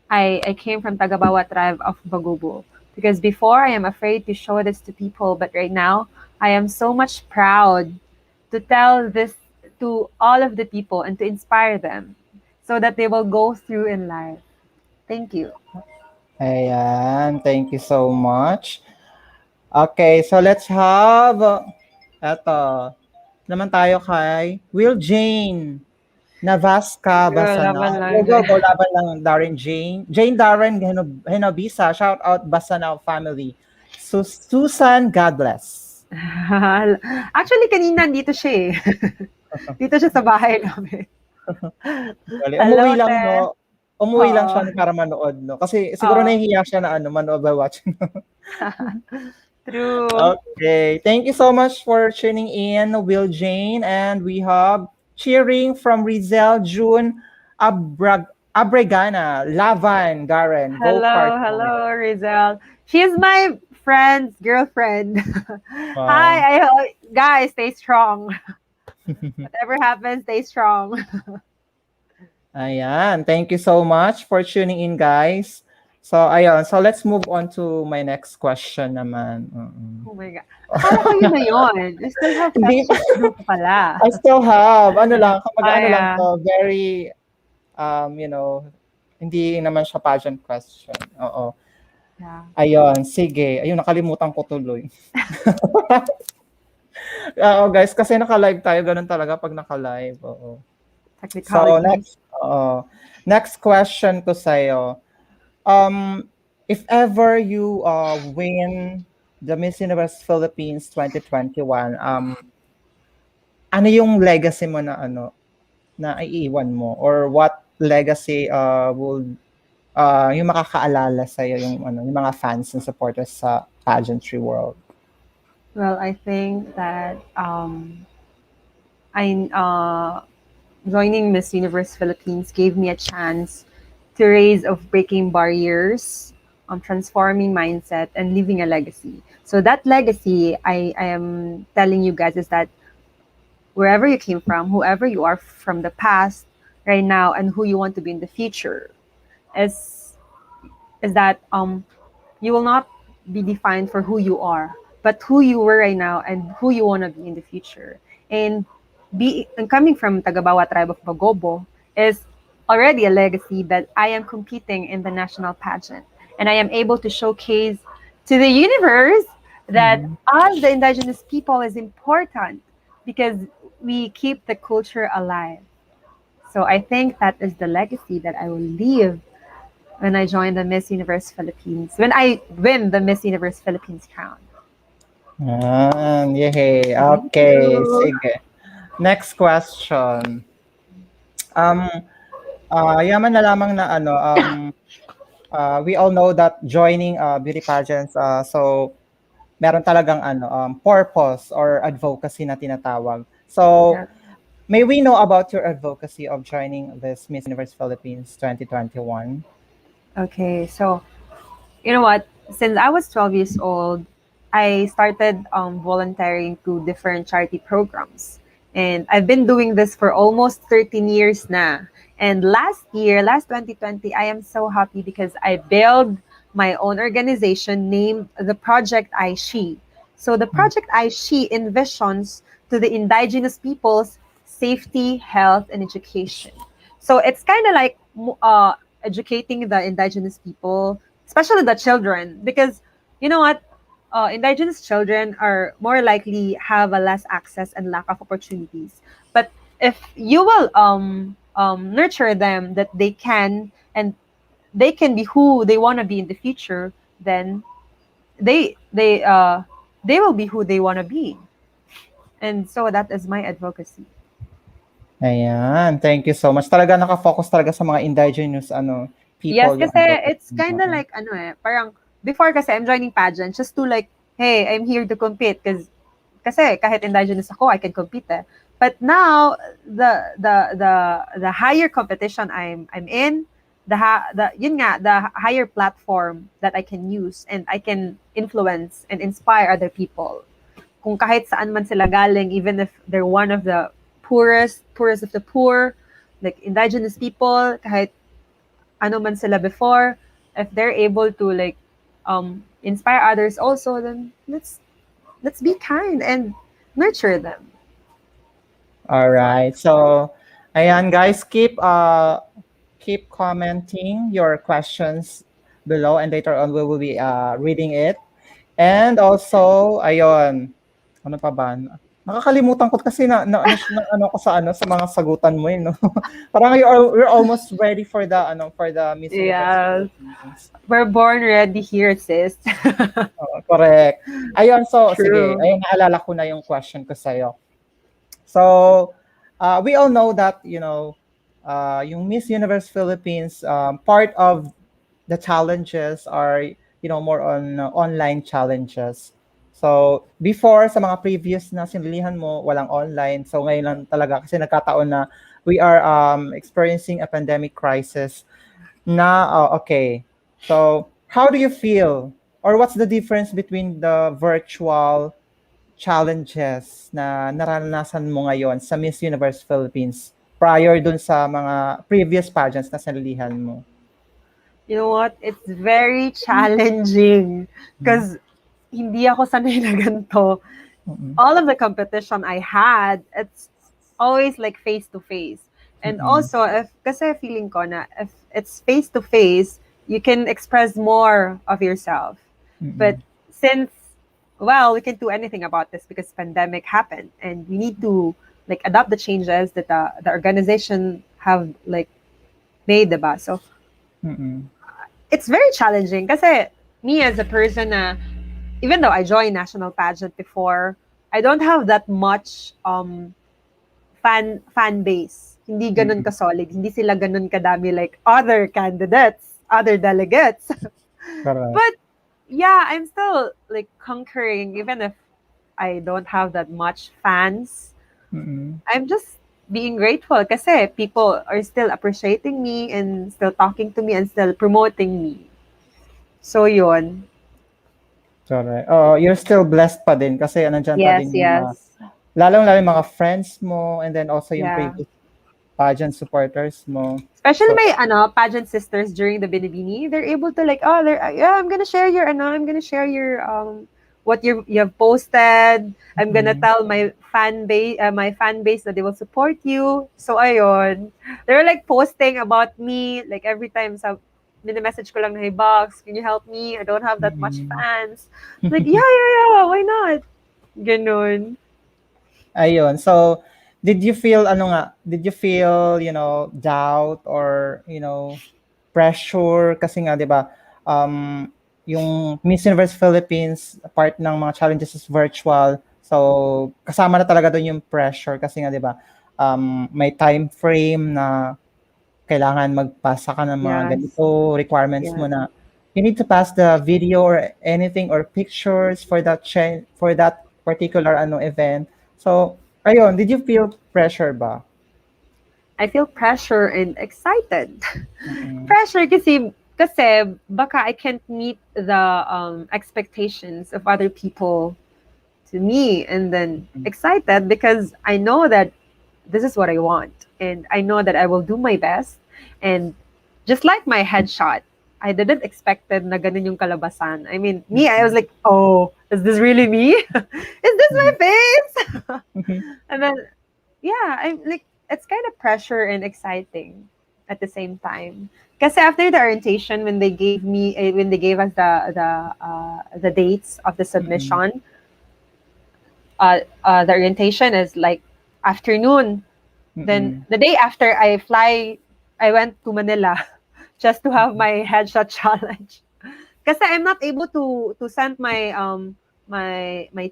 I came from Tagabawa tribe of Bagubo. Because before I am afraid to show this to people, but right now I am so much proud to tell this to all of the people and to inspire them so that they will go through in life. Thank you. Ayan, thank you so much. Okay, so let's have eto naman tayo kay Will Jane Navasca Girl, laban Basanao. lang Go, go, din. go, laban lang Darren Jane. Jane Darren Genobisa. Shout out Basanao family. Susan, God bless. Actually, kanina dito siya eh. Dito siya sa bahay namin. Bali, Hello, umuwi lang, te. no? Umuwi lang Oo. siya no, para manood, no? Kasi siguro Oo. nahihiya siya na ano, manood by watching. True. Okay. Thank you so much for tuning in, Will Jane. And we have cheering from Rizal, June Abregana, Lavan, Garen, Go Hello, Carcar. hello, Rizal. She's my friend's girlfriend. Wow. Hi, guys, stay strong. Whatever happens, stay strong. Ayan. Thank you so much for tuning in, guys. So, ayun. So, let's move on to my next question naman. Oh my God. Akala ko yun na yun. You still have Hindi pa. questions to do pa pala. I still have, ano lang, kapag ano Ay, lang to, very, you know, hindi naman siya pageant question. Oo. yeah. Ayun, sige. Ayun, nakalimutan ko tuloy. Oo, guys, kasi naka-live tayo, ganun talaga pag naka-live. Oo. So, Technicalities. next question ko sa'yo. If ever you win the Miss Universe Philippines 2021, ano yung legacy mo na ano, na iiwan mo? Or what legacy would yung makakaalala sa'yo yung ano, yung mga fans and supporters sa pageantry world? Well, I think that I joining Miss Universe Philippines gave me a chance to raise of breaking barriers, transforming mindset, and leaving a legacy. So that legacy, I am telling you guys, is that wherever you came from, whoever you are from the past, right now, and who you want to be in the future, is is that you will not be defined for who you are, but who you were right now and who you want to be in the future. And coming from Tagabawa tribe of Bagobo is already a legacy that I am competing in the national pageant, and I am able to showcase to the universe that Mhm. all the indigenous people is important because we keep the culture alive. So I think that is the legacy that I will leave when I join the Miss Universe Philippines, when I win the Miss Universe Philippines crown. Yay. Thank Okay, you. sige. Next question. Um, yaman na lamang na ano, we all know that joining beauty pageants, so meron talagang ano, purpose or advocacy na tinatawag. So, Yeah. may we know about your advocacy of joining this Miss Universe Philippines 2021? Okay, so you know what? Since I was 12 years old, I started volunteering to different charity programs. And I've been doing this for almost 13 years now. And last year, last 2020, I am so happy because I built my own organization named the Project I She. So the Project I She envisions to the indigenous peoples safety, health, and education. So it's kind of like educating the indigenous people, especially the children, because you know what, indigenous children are more likely have a less access and lack of opportunities. But if you will nurture them that they can, and they can be who they want to be in the future, then they they uh they will be who they want to be. And so that is my advocacy. Ayan, thank you so much. Talaga naka-focus talaga sa mga indigenous ano, Yes, people yung kasi advocacy it's mo, kind of oo. like ano parang before kasi I'm joining pageant just to like, hey, I'm here to compete kasi kahit indigenous ako, I can compete eh. But now the higher competition I'm in, the yun nga, the higher platform that I can use and I can influence and inspire other people. Kung kahit saan man sila galing, even if they're one of the poorest of the poor, like indigenous people, kahit ano man sila before, if they're able to like inspire others also, then let's be kind and nurture them. All right. So, ayan guys, keep commenting your questions below, and later on we will be reading it. And also, ayun, ano pa ba? Nakakalimutan ko kasi na ano ko sa mga sagutan mo, eh, no? Parang you're almost ready for the Miss Universe Yes. Philippines. We're born ready here, sis. Oo, correct. Ayun, so sige, True. ayun, naalala ko na yung question ko sa'yo. So, we all know that, yung Miss Universe Philippines, part of the challenges are, more on online challenges. So, before, sa mga previous na sinilihan mo, walang online. So, ngayon lang talaga, kasi nagkataon na we are experiencing a pandemic crisis na, okay. So, how do you feel? Or what's the difference between the virtual challenges na naranasan mo ngayon sa Miss Universe Philippines prior dun sa mga previous pageants na sinalihan mo? You know what? It's very challenging Mhm. because hindi ako sanay na ganito. Mm. All of the competition I had, it's always like face to face. And Mm. also, if kasi feeling ko na if it's face to face, you can express more of yourself. But Mm. since well, we can't do anything about this because pandemic happened and we need to like adopt the changes that the organization have like made, diba? So Mm. it's very challenging kasi me as a person na even though I joined national pageant before, I don't have that much fan base. Hindi ganun Mm. ka solid. Hindi sila ganun kadami like other candidates, other delegates. Correct. But yeah, I'm still like conquering even if I don't have that much fans. Mm. I'm just being grateful kasi people are still appreciating me and still talking to me and still promoting me. So yun. Correct. You're still blessed pa din kasi nandiyan pa Yes, din yung mga yes. lalong-lalo yung mga friends mo and then also yung Yeah. previous pageant supporters mo. Especially So, my pageant sisters during the Binibini, they're able to like, oh, they're yeah, I'm gonna share your I'm gonna share your what you've posted. I'm gonna mm. tell my fan base that they will support you. So ayun, they're like posting about me like every time sa message ko lang na, hey box, can you help me? I don't have that much Mm. fans. Like yeah, yeah, yeah, why not? Ganon. Ayun. So, did you feel, doubt or, pressure kasi nga 'di ba, um, yung Miss Universe Philippines, part ng mga challenges is virtual. So, kasama na talaga dun yung pressure kasi nga 'di ba, may time frame na kailangan magpasa ka ng mga Yes, ganito, requirements mo yes. na you need to pass the video or anything or pictures for for that particular event. So, ayun, did you feel pressure ba? I feel pressure and excited. Mm. Pressure kasi baka I can't meet the expectations of other people to me, and then Mm. excited because I know that this is what I want and I know that I will do my best. And just like my headshot, I didn't expected na ganun yung kalabasan. I mean, me, I was Mm. like, oh, is this really me? Is this my Mhm. face? Mhm. And then yeah, I'm like it's kind of pressure and exciting at the same time. Because after the orientation, when they gave us the dates of the Mm. submission, the orientation is like afternoon. Then Mm. the day after I went to Manila just to have Mm. my headshot challenge. Kasi I'm not able to send my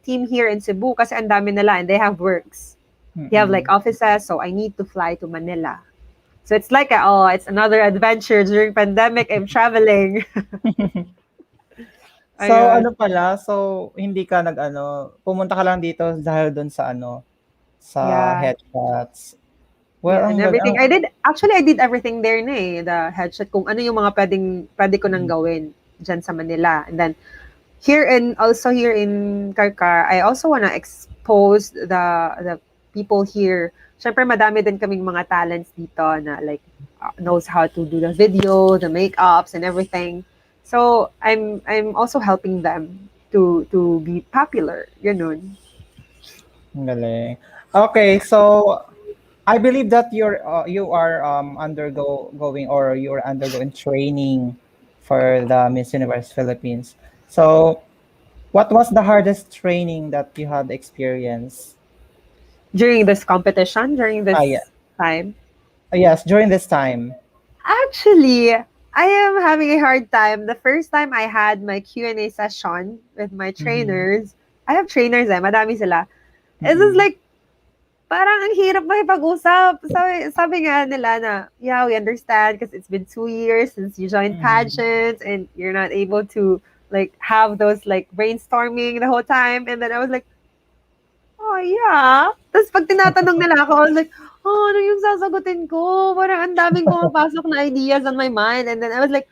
team here in Cebu kasi ang dami nila and they have works. They have like Mm. offices, so I need to fly to Manila. So it's like it's another adventure during pandemic. I'm traveling. So, Ayun. hindi ka pumunta ka lang dito dahil dun sa sa Yeah. headshots. Well, Yeah, and ang gal everything. ang I did everything there na eh. The headshot, kung ano yung mga pwede ko nang mm. gawin dyan sa Manila. And then, here in Carcar, I also wanna expose the people here. Siyempre, madami din kaming mga talents dito na like, knows how to do the video, the makeups, and everything. So, I'm also helping them to be popular. Ganun. Ang galing. Okay, so I believe that you are undergoing or you're undergoing training for the Miss Universe Philippines. So, what was the hardest training that you had experienced? During this competition, during Yeah. this time. Yes, during this time. Actually, I am having a hard time. The first time I had my Q&A session with my Mm-hmm. trainers, I have trainers madami sila. It's just Mm-mm. like, parang ang hirap makipag-usap. Sabi nga nila na, yeah, we understand because it's been 2 years since you joined Mm-hmm. pageants and you're not able to like have those like brainstorming the whole time. And then I was like, oh, yeah. Tapos pag tinatanong nila ako, I was like, oh, ano yung sasagutin ko? Parang ang daming pumapasok na ideas on my mind. And then I was like,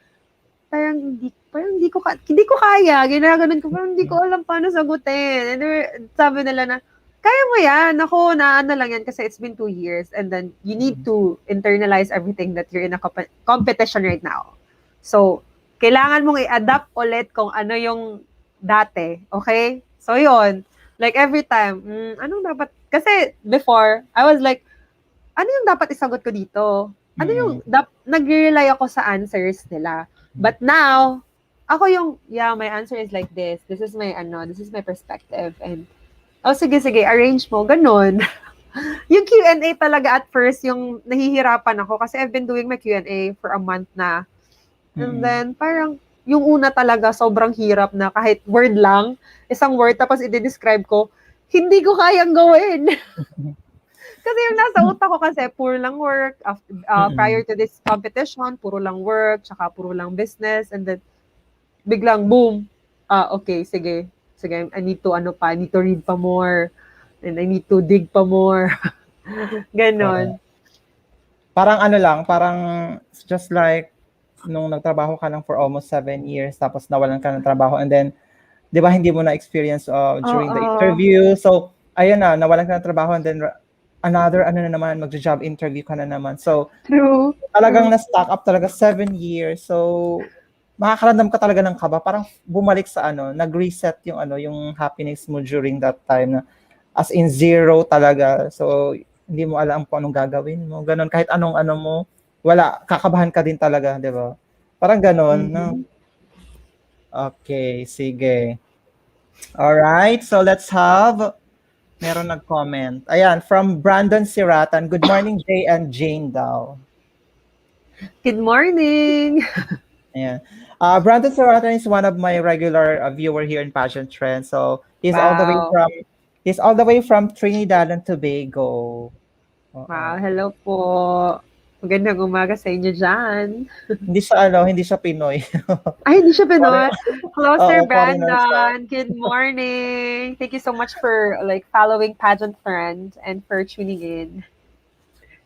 parang hindi ko kaya. Ginaganon ko, parang hindi ko alam paano sagutin. And then, sabi nila na, kaya mo yan. Ako, na ano lang yan kasi it's been 2 years. And then, you need to internalize everything that you're in a competition right now. So, kailangan mong i-adapt ulit kung ano yung dati. Okay? So, yun. Like, every time, anong dapat? Kasi, before, I was like, ano yung dapat isagot ko dito? Ano yung, Mm-mm. nag-rely ako sa answers nila. But now, ako yung, yeah, my answer is like this. This is my perspective. And, oh, sige, arrange mo. Ganun. Yung Q&A talaga at first, yung nahihirapan ako kasi I've been doing my Q&A for a month na. And Mm-mm. then, parang, yung una talaga, sobrang hirap na kahit word lang, isang word, tapos i-describe ko, hindi ko kayang gawin. Kasi yung nasa utak ko kasi, puro lang work. Prior Mm-mm. to this competition, puro lang work, tsaka puro lang business. And then, biglang, boom. Okay, sige. Sige, I need to read pa more. And I need to dig pa more. Correct. Ganon. Parang ano lang, parang just like nung nagtrabaho ka lang for almost 7 years, tapos nawalan ka ng trabaho, and then, di ba, hindi mo na-experience during the Oo. interview. So, ayun na, nawalan ka ng trabaho, and then another, ano na naman, mag-job interview ka na naman. So, True. talagang True. na-stack up talaga 7 years. So, makakaramdam ka talaga ng kaba. Parang bumalik sa nag-reset yung yung happiness mo during that time na as in zero talaga. So, hindi mo alam kung anong gagawin mo. Ganon, kahit anong mo, wala, kakabahan ka din talaga, di ba? Parang ganon, no? Mhm. Okay, sige. Alright, so let's have, meron nag-comment. Ayan, from Brandon Siratan. Good morning, Jay and Jane daw. Good morning. Ayan. Brandon Siratan is one of my regular viewer here in Pageant Trend. So, Wow. he's all the way from Trinidad and Tobago. Wow, Oo. hello po. Magandang umaga sa inyo dyan. Hindi siya Pinoy. Ay, hindi siya Foreign, Pinoy. Hello, Sir foreigner siya. Brandon. Good morning. Thank you so much for like following Pageant Friends and for tuning in.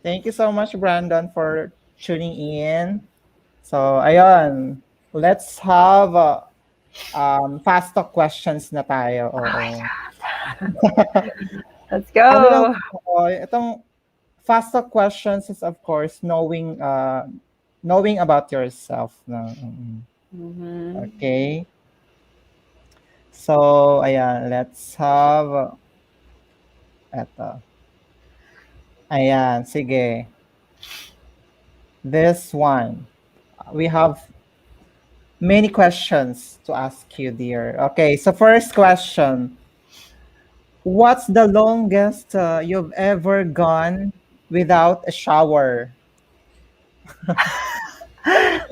Thank you so much, Brandon, for tuning in. So, ayun. Let's have fast talk questions na tayo. Oh Oo. my God. Let's Ano lang, go. itong fast talk questions is, of course, knowing about yourself. No? Mhm. Okay. So, ayan, let's have eto. Ayan, sige. This one. We have many questions to ask you, dear. Okay, so first question. What's the longest you've ever gone without a shower?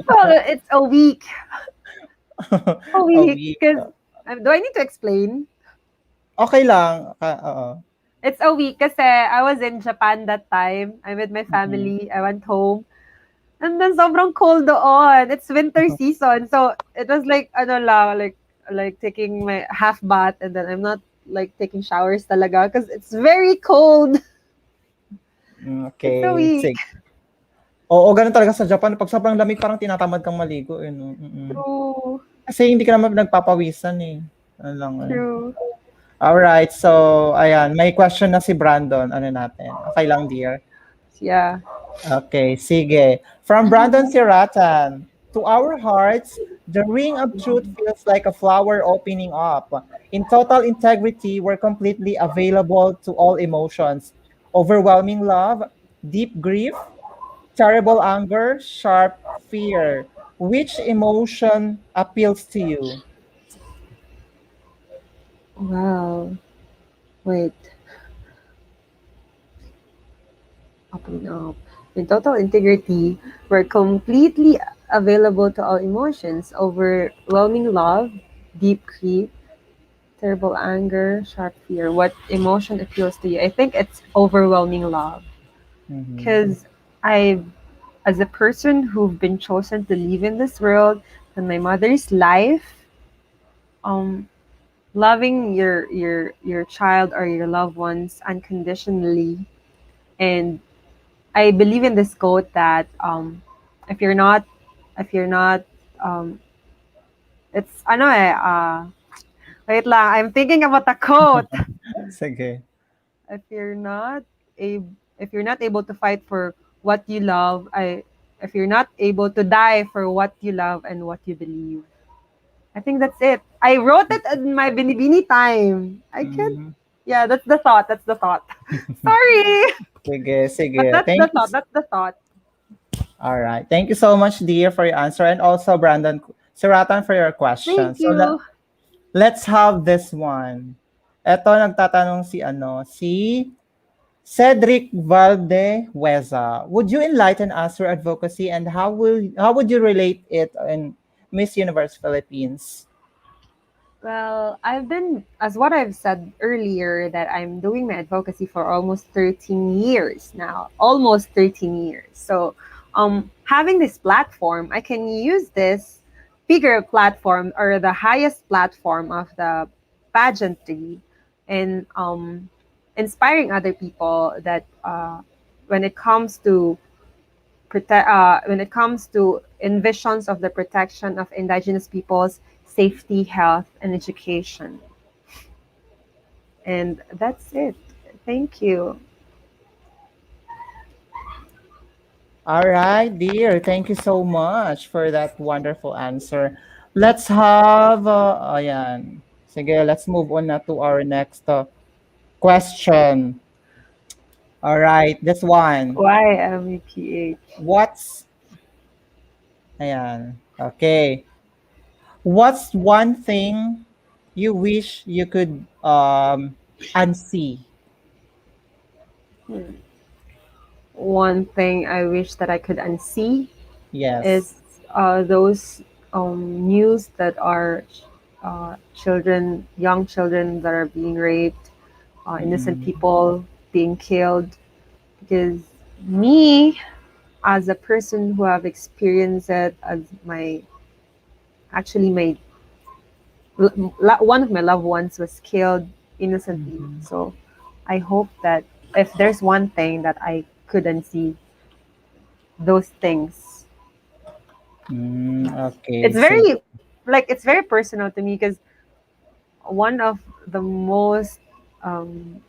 Well, it's a week. A A week. week. Because, do I need to explain? Okay lang. Oo. It's a week kasi I was in Japan that time. I'm with my Mm-mm. family. I went home. And then sobrang cold doon. It's winter season. So it was like ano lang, like taking my half bath and then I'm not like taking showers talaga because it's very cold. It's a Okay. week. Sige. Oo, ganun talaga sa Japan. Pag sobrang lamig, parang tinatamad kang maligo. No? True. Kasi hindi ka naman nagpapawisan eh. Ano lang eh. True. Alright, so ayan, may question na si Brandon. Ano natin? Okay lang, dear. Yeah. Okay, sige. From Brandon Siratan, to our hearts, the ring of truth feels like a flower opening up. In total integrity, we're completely available to all emotions. Overwhelming love, deep grief, terrible anger, sharp fear. Which emotion appeals to you? Wow. Wait. Opening up. In total integrity, we're completely available to all emotions, overwhelming love, deep grief, terrible anger, sharp fear. What emotion appeals to you? I think it's overwhelming love. Mm-hmm. Because I, as a person who've been chosen to live in this world and my mother's life, um, loving your child or your loved ones unconditionally, and I believe in this quote that if you're not if you're not um, it's ano eh wait lang, I'm thinking about the quote. Sige. if you're not if you're not able to fight for what you love, I if you're not able to die for what you love and what you believe. I think that's it. I wrote it in my binibini time. I can't. Mm. Yeah, that's the thought. That's the thought. Sorry, Sige, but sige. that's the Thank you. thought. That's the thought. All right. Thank you so much, dear, for your answer. And also, Brandon, Suratan, for your question. Thank So, you. let's have this one. Eto, nagtatanong si Cedric Valdehueza. Would you enlighten us through advocacy and how would you relate it in Miss Universe Philippines? Well, I've been, as what I've said earlier, that I'm doing my advocacy for almost 13 years now, almost 13 years. So, having this platform, I can use this bigger platform or the highest platform of the pageantry and inspiring other people that when it comes to when it comes to envisions of the protection of indigenous peoples, safety, health, and education. And that's it. Thank you. All right, dear. Thank you so much for that wonderful answer. Let's have, ayan. Sige, let's move on na to our next question. All right, this one. YMEPH. What's, ayan. Okay. What's one thing you wish you could unsee? One thing I wish that I could unsee Yes. is those news that are young children that are being raped, innocent Mm-mm. people being killed. Because me, as a person who have experienced it, as my actually my one of my loved ones was killed innocently. Mhm. So I hope that if there's one thing that I couldn't see, those things. Okay, It's sige. very it's very personal to me because one of the most um,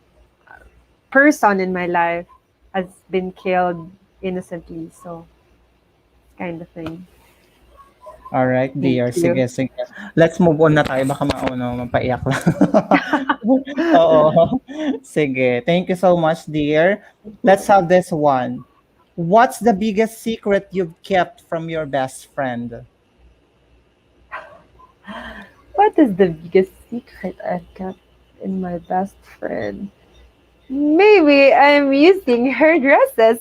person in my life has been killed innocently. So kind of thing. All right, Thank dear. you. Sige, sige. Let's move on na tayo. Baka mapaiyak lang. Oo. Sige. Thank you so much, dear. Let's have this one. What's the biggest secret you've kept from your best friend? What is the biggest secret I've kept in my best friend? Maybe I'm using her dresses.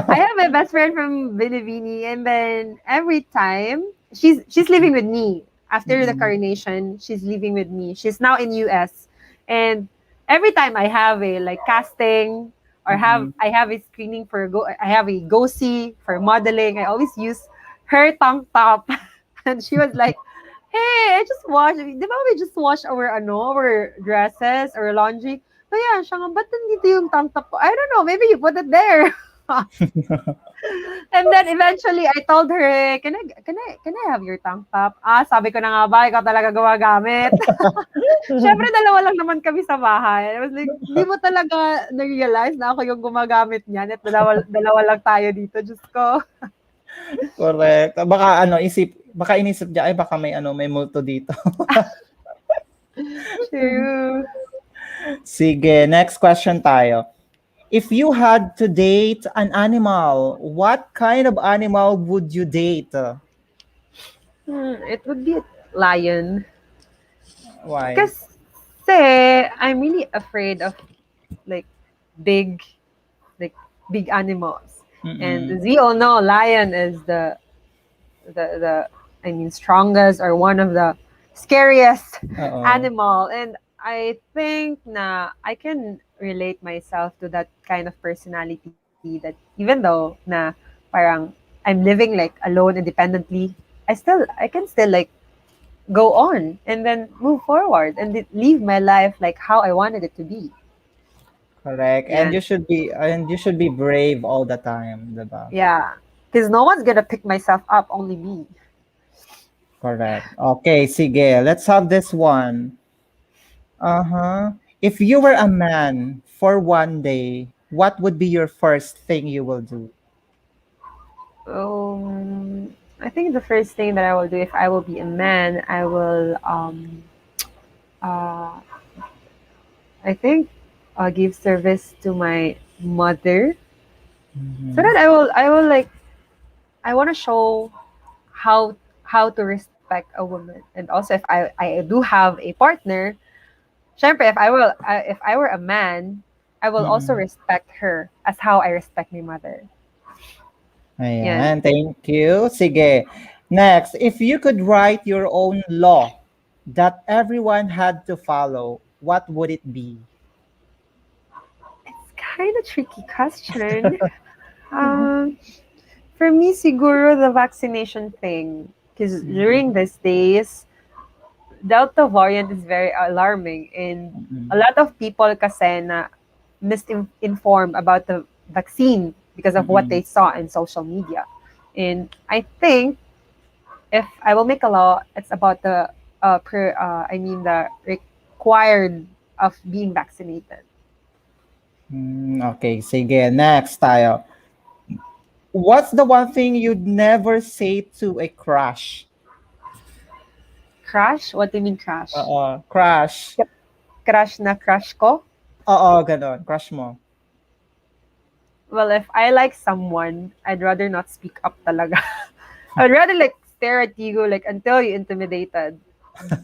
I have my best friend from Binibini, and then every time she's living with me after the Mm-mm. coronation. She's living with me. She's now in US, and every time I have a casting or Mm-mm. I have a screening for I have a go see for modeling. I always use her tank top, and she was like, "Hey, I just washed. Di ba we just wash our dresses or laundry?" Kaya siya nga, ba't nandito yung tank top ko? I don't know, maybe you put it there. And then eventually, I told her, can I have your tank top? Sabi ko na nga ba, ikaw talaga gumagamit. Siyempre, dalawa lang naman kami sa bahay. I was like, di mo talaga na-realize na ako yung gumagamit niyan at dalawa lang tayo dito. Diyos ko. Correct. Baka inisip niya, ay baka may multo dito. True. Sige, next question tayo. If you had to date an animal, what kind of animal would you date? It would be a lion. Why? Kasi I'm really afraid of like big like big animals. And Mm-mm. as we all know, lion is the I mean strongest or one of the scariest Oo. animal. And I think na I can relate myself to that kind of personality that even though na parang I'm living like alone independently, I can still like go on and then move forward and live my life like how I wanted it to be. Correct. Yeah. And you should be brave all the time, diba? Yeah. Because no one's gonna pick myself up, only me. Correct. Okay, sige. Let's have this one. Uh-huh. If you were a man for one day, what would be your first thing you will do? I think the first thing that I will do if I will be a man, I will uh I think give service to my mother so Mm-hmm. that I will like I want to show how to respect a woman. And also if I do have a partner, syempre if I were a man, I will also Mm-mm. respect her as how I respect my mother. Yan. Ayan, thank you. Sige. Next, if you could write your own law that everyone had to follow, what would it be? It's kind of tricky question. Um, for me, siguro the vaccination thing. Because during Mm-mm. these days, Delta variant is very alarming. And a Mm-mm. lot of people kasi na misinformed about the vaccine because of what Mm-mm. they saw in social media. And I think if I will make a law, it's about the required of being vaccinated. Okay, sige. Next tayo. What's the one thing you'd never say to a crush? Crush? What do you mean crush? Crush. Crush na crush ko? Oo, ganon. Crush mo. Well, if I like someone, I'd rather not speak up talaga. I'd rather like stare at you like until you intimidated.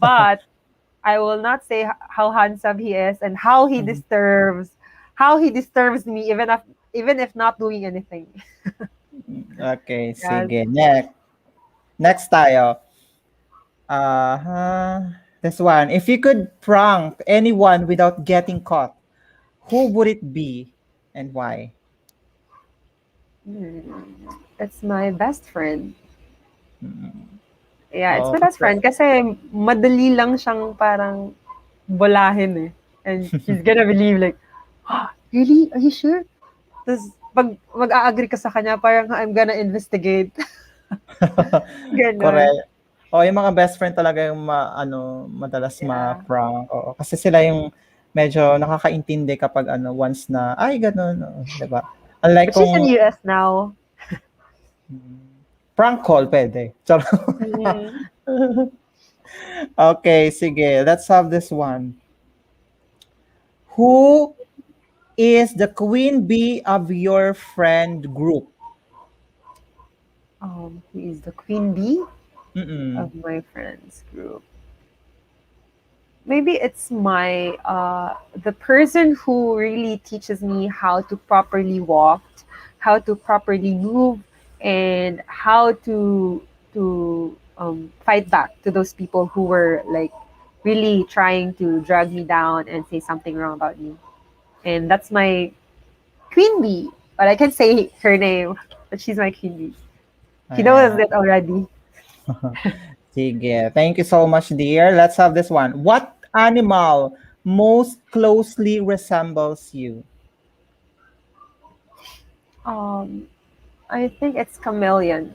But I will not say how handsome he is and Mhm. how he disturbs me even if not doing anything. Okay, Yes. sige. Next tayo. Uh-huh. This one. If you could prank anyone without getting caught, who would it be and why? It's my best friend. Mm. Yeah, it's Oh, my best friend kasi madali lang siyang parang bolahin eh. And she's gonna believe like, "Ah, really? Are you sure?" Tapos pag mag-a-agree ka sa kanya, parang I'm gonna investigate. Ganon. correct. Oh, yung mga best friend talaga yung madalas Yeah. ma-prank. Oo, kasi sila yung medyo nakakaintindi kapag once na, ay, ganun, oo, 'di ba? Unlike But she's in kung US now. prank call, pwede. Charot. Mm. Okay, sige. Let's have this one. Who is the queen bee of your friend group? Who is the queen bee Mm-mm. of my friends group? Maybe it's my the person who really teaches me how to properly walk, how to properly move, and how to fight back to those people who were like really trying to drag me down and say something wrong about me. And that's my queen bee. But I can say her name, but she's my queen bee. She knows Ayan. it already. Sige. Thank you so much, dear. Let's have this one. What animal most closely resembles you? Um, I think it's chameleon.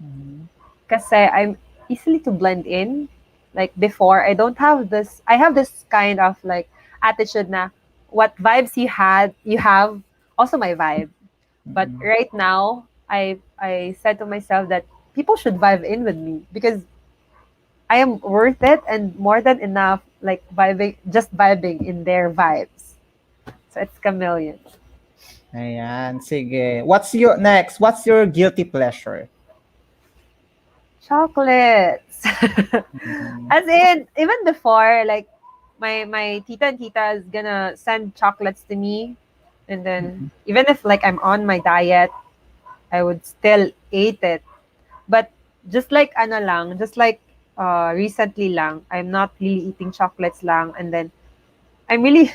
Mhm. Kasi I'm easily to blend in. Like before, I have this kind of like attitude na what vibes you have, also my vibe. But Mm-mm. right now, I said to myself that people should vibe in with me because I am worth it and more than enough like vibing in their vibes. So it's chameleon. Ayan. Sige. What's your guilty pleasure? Chocolates. Mhm. As in, even before, like my tita and tita is gonna send chocolates to me, and then Mhm. even if like I'm on my diet, I would still eat it. But just like ano lang, just like recently lang, I'm not really eating chocolates lang, and then I'm really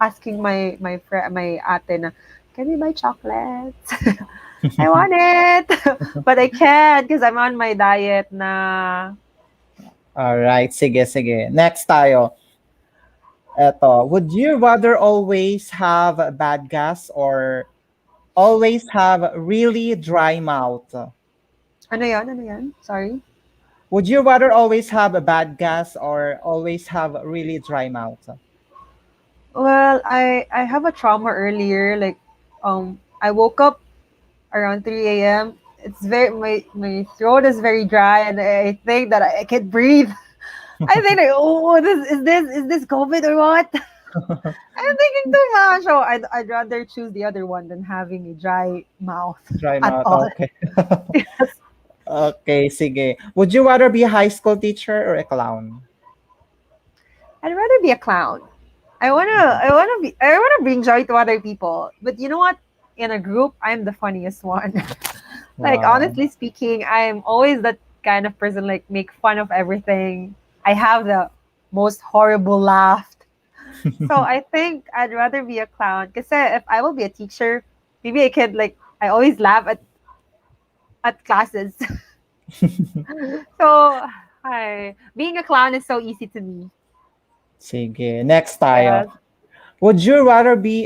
asking my ate na, can we buy chocolates? I want it, but I can't because I'm on my diet na. Alright, sige, sige. Next tayo. Eto, would you rather always have bad gas or always have really dry mouth? Ano yan? Ano yan? Sorry. Would you rather always have a bad gas or always have really dry mouth? Well, I have a trauma earlier. Like, I woke up around 3 a.m. It's very my throat is very dry, and I think that I can't breathe. I think like, oh, this COVID or what? I'm thinking too much. So I'd rather choose the other one than having a dry mouth Dry at mouth, all. okay. Okay, sige. Would you rather be a high school teacher or a clown? I'd rather be a clown. I wanna bring joy to other people. But you know what? In a group, I'm the funniest one. Like Wow. honestly speaking, I'm always that kind of person like make fun of everything. I have the most horrible laugh. So I think I'd rather be a clown. Because if I will be a teacher, maybe I could like I always laugh at classes. So hi. Being a clown is so easy to me. Sige, next tayo. Yes. Would you rather be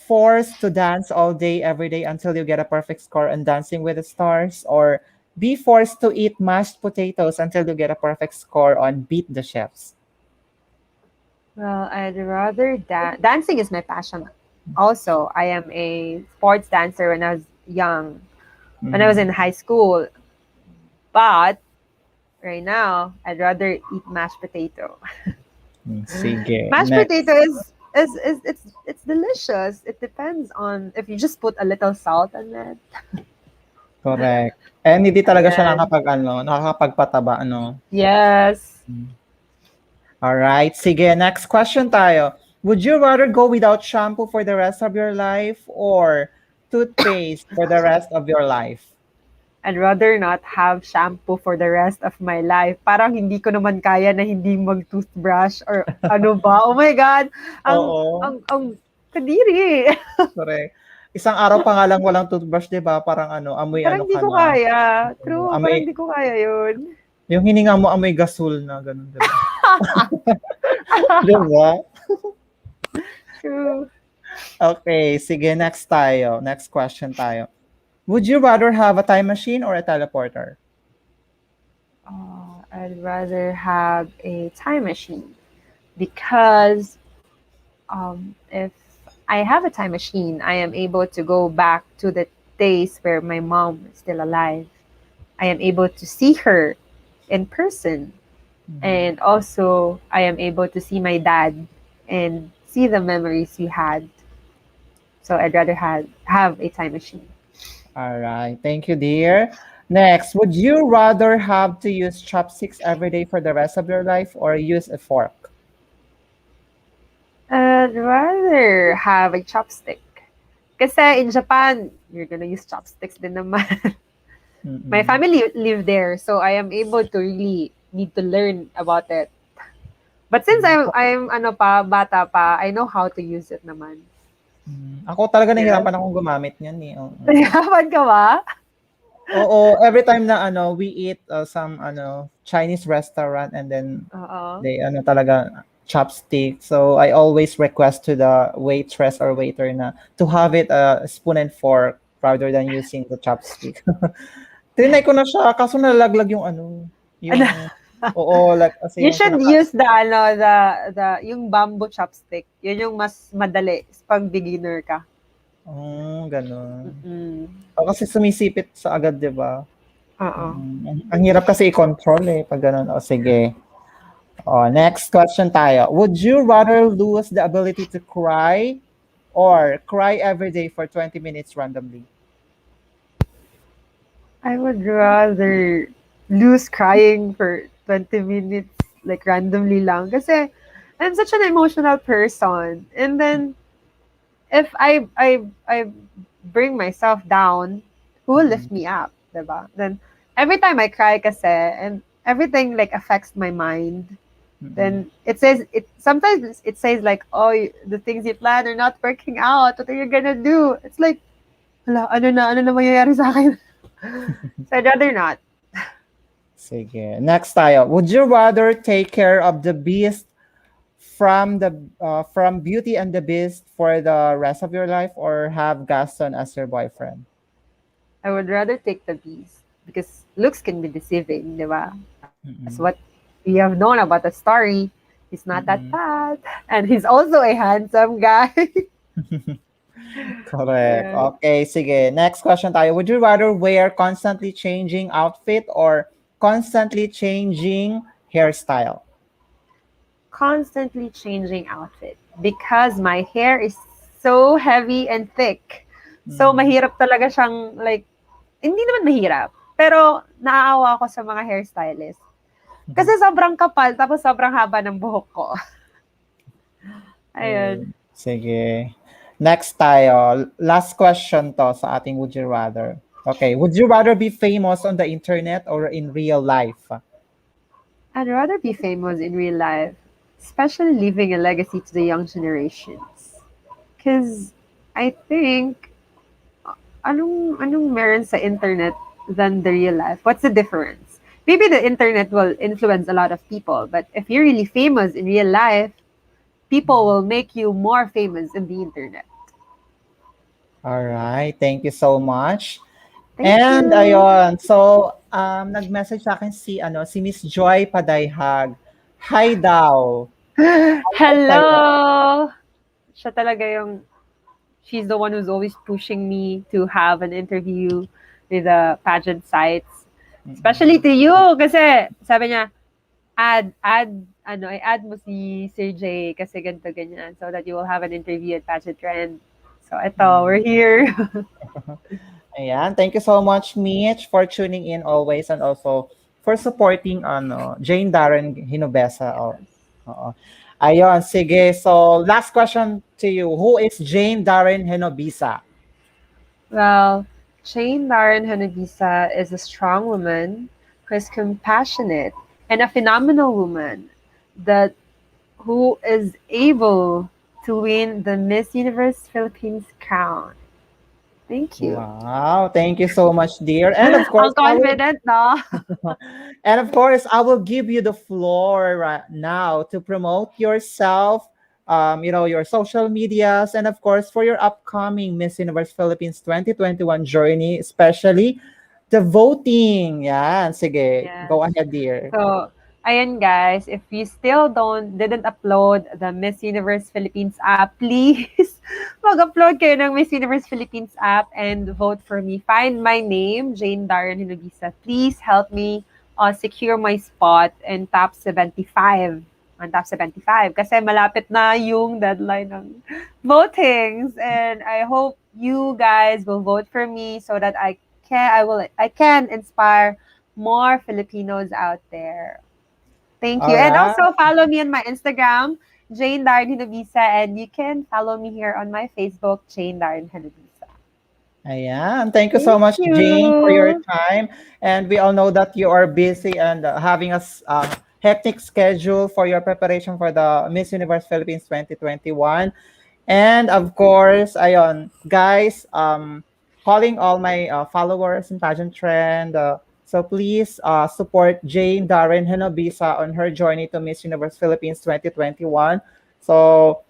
forced to dance all day, every day until you get a perfect score on Dancing with the Stars, or be forced to eat mashed potatoes until you get a perfect score on Beat the Chefs? Well, I'd rather dancing is my passion. Also, I am a sports dancer when I was young, when I was Mhm. in high school. But right now, I'd rather eat mashed potato. Sige, Mashed potato next. is it's delicious. It depends on if you just put a little salt on it. Correct. And hindi talaga siya Ayan. nakakapagpataba, ano? Yes. Alright, sige, next question tayo. Would you rather go without shampoo for the rest of your life or toothpaste for the rest of your life? I'd rather not have shampoo for the rest of my life. Parang hindi ko naman kaya na hindi mag-toothbrush or ano ba? Oh my God! Oo, Ang kadiri. correct. Isang araw pa nga lang walang toothbrush, 'di ba? Parang ano, amoy Parang ano hindi ka ko na, kaya. oo, True, parang amoy hindi ko kaya yun. yung hininga mo amoy gasol na gano'n, 'di ba? 'Di ba? True. Okay, sige, next tayo. Next question tayo. Would you rather have a time machine or a teleporter? I'd rather have a time machine because if I have a time machine, I am able to go back to the days where my mom is still alive. I am able to see her in person, Mhm. and also I am able to see my dad and see the memories we had. So I'd rather have a time machine. All right. Thank you, dear. Next, would you rather have to use chopsticks every day for the rest of your life or use a fork? I'd rather have a chopstick. Kasi in Japan, you're gonna use chopsticks din naman. My Mm-mm. family live there, so I am able to really need to learn about it. But since I'm ano pa, bata pa, I know how to use it naman. Ako talaga Yes. nahirapan akong gumamit niyan eh. Oo. Nahirapan ka ba? Oo, every time na ano, we eat some ano, Chinese restaurant and then Oo. they ano talaga chopstick. So I always request to the waitress or waiter na to have it a spoon and fork rather than using the chopstick. Tinry ko na siya kaso nalalaglag yung ano, Ano? yung oo, like kasi You yung should kinaka use the ano, yung bamboo chopstick. Yun yung mas madali pag beginner ka. gano'n. Mm. O kasi sumisipit sa agad, 'di ba? Oo. Ang hirap kasi i-control eh pag gano'n. O sige. O, next question tayo. Would you rather lose the ability to cry or cry every day for 20 minutes randomly? I would rather lose crying for 20 minutes, like randomly lang. Kasi I'm such an emotional person. And then if I bring myself down, who will Mm-mm. lift me up, diba? Then every time I cry kasi, and everything like affects my mind, Mm-mm. then it says it sometimes it says like, oh, the things you plan are not working out. What are you gonna do? It's like, hala, ano na mangyayari sa akin? So I'd rather not. Sige. Next tayo. Would you rather take care of the beast from Beauty and the Beast for the rest of your life, or have Gaston as your boyfriend? I would rather take the beast because looks can be deceiving, di ba? As Mm-mm. what we have known about the story, he's not that Mm-mm. bad. And he's also a handsome guy. Correct. Yeah. Okay, sige. Next question tayo. Would you rather wear constantly changing outfit or constantly changing hairstyle? Constantly changing outfit because my hair is so heavy and thick. So Mm-hmm. mahirap talaga siyang like, hindi naman mahirap, pero naaawa ako sa mga hairstylist. Kasi sobrang kapal tapos sobrang haba ng buhok ko. Okay, Ayun. sige. Next tayo. Last question to sa ating Would You Rather. Okay, would you rather be famous on the internet or in real life? I'd rather be famous in real life, especially leaving a legacy to the young generations. Because I think, anong meron sa internet than the real life? What's the difference? Maybe the internet will influence a lot of people, but if you're really famous in real life, people will make you more famous in the internet. All right, thank you so much. Thank And you. ayun, so nag-message sa akin si Miss Joy Padayhag. Hi daw. Hi sa'yo. Hello! Siya talaga yung, she's the one who's always pushing me to have an interview with the pageant sites. Especially Mm-mm. to you, kasi sabi niya, i-add mo si Sir J kasi ganito ganyan so that you will have an interview at Pageant Trend. So ito, Mm. we're here. Ayan, thank you so much, Mitch, for tuning in always and also for supporting Jane Darren Hinobesa. Oh, oo. Ayun, sige. So, last question to you. Who is Jane Darren Hinobisa? Well, Shane Darren Hanagisa is a strong woman who is compassionate and a phenomenal woman that who is able to win the Miss Universe Philippines crown. Thank you. Wow, thank you so much, dear. And of course, Ang confident, no? and of course, I will give you the floor right now to promote yourself, your social medias, and of course, for your upcoming Miss Universe Philippines 2021 journey, especially the voting. Yeah, sige, Yes. go ahead, dear. So, ayan guys, if you still didn't upload the Miss Universe Philippines app, please mag-upload kayo ng Miss Universe Philippines app and vote for me. Find my name, Jane Darren Hinobisa. Please help me secure my spot in top 75. On top 75 kasi malapit na yung deadline ng votings, and I hope you guys will vote for me so that I can inspire more Filipinos out there. Thank you. All And right. also follow me on my Instagram, Jane Darren Hinobisa, and you can follow me here on my Facebook, Jane Darren Hinobisa. Ayan. Thank you so Thank much, Jane, for your you. time. And we all know that you are busy and having a hectic schedule for your preparation for the Miss Universe Philippines 2021. And of course, ayon, guys, calling all my followers in Pageant Trend. So please support Jane Darren Henobisa on her journey to Miss Universe Philippines 2021. So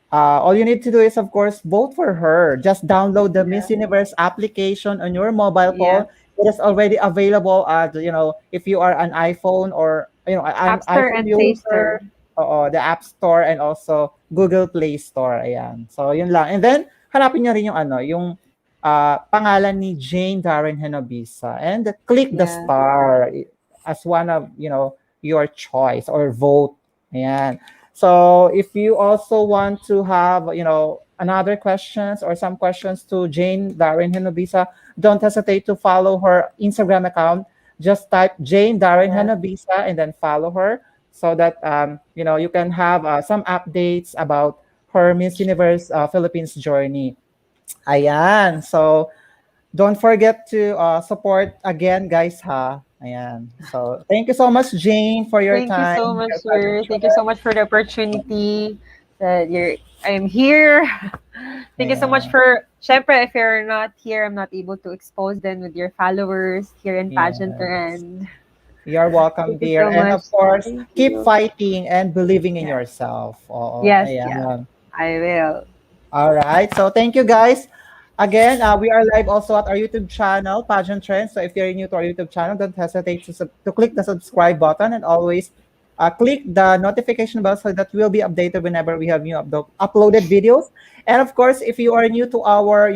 all you need to do is, of course, vote for her. Just download the Miss Yeah. Universe application on your mobile phone. Yes. It is already available at, if you are an iPhone or, an App Store iPhone and Play user, Store. the App Store and also Google Play Store. Ayan. So, yun lang. And then, hanapin niyo rin yung pangalan ni Jane Darren Henobisa and click the Yeah. star as one of, your choice or vote. Ayan. So if you also want to have, another questions or some questions to Jane Darren Hinobisa, don't hesitate to follow her Instagram account, just type Jane Darren Yeah. Hanabisa and then follow her so that you can have some updates about her Miss Universe Philippines journey. Ayan. So don't forget to support again, guys, ha. Ayan. So thank you so much, Jane, for your Thank you time so here much, at Pageant sir. Thank you so much for the opportunity that I'm here. Thank you so much Trend. for, syempre, if you're not here, I'm not able to expose them with your followers here in Yeah. Pageant Yes. and You're welcome, thank you dear. so And much. of course, Thank keep you. fighting and believing in Yeah. yourself. Oo, Yes, yeah. ayan. I will. All right. So thank you guys. Again, we are live also at our YouTube channel, Pageant Trends. So if you're new to our YouTube channel, don't hesitate to click the subscribe button and always click the notification bell so that we'll be updated whenever we have new uploaded videos. And of course, if you are new to our,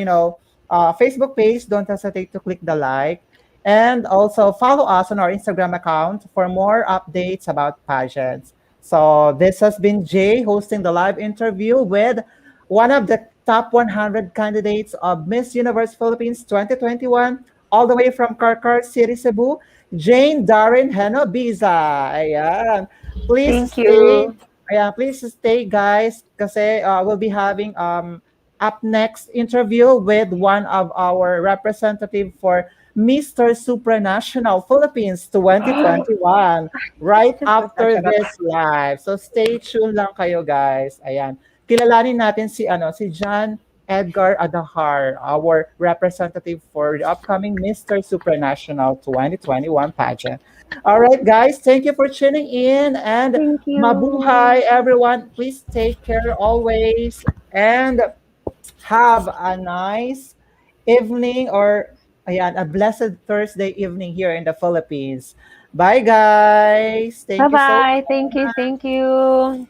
Facebook page, don't hesitate to click the like. And also follow us on our Instagram account for more updates about pageants. So this has been Jay hosting the live interview with one of the top 100 candidates of Miss Universe Philippines 2021, all the way from Carcar City, Cebu, Jane Darren Henobiza. Ayan. Please Thank stay. you. Ayan, please stay, guys, kasi we'll be having up next interview with one of our representative for Mr. Supranational Philippines 2021 right after this live. So stay tuned lang kayo, guys. Ayan. Kilalanin natin si John Edgar Adahar, our representative for the upcoming Mr. Supranational 2021 pageant. All right, guys, thank you for tuning in and Thank you. mabuhay, everyone. Please take care always and have a nice evening or ayan, a blessed Thursday evening here in the Philippines. Bye, guys. Thank you so Bye-bye. Thank you. Thank you.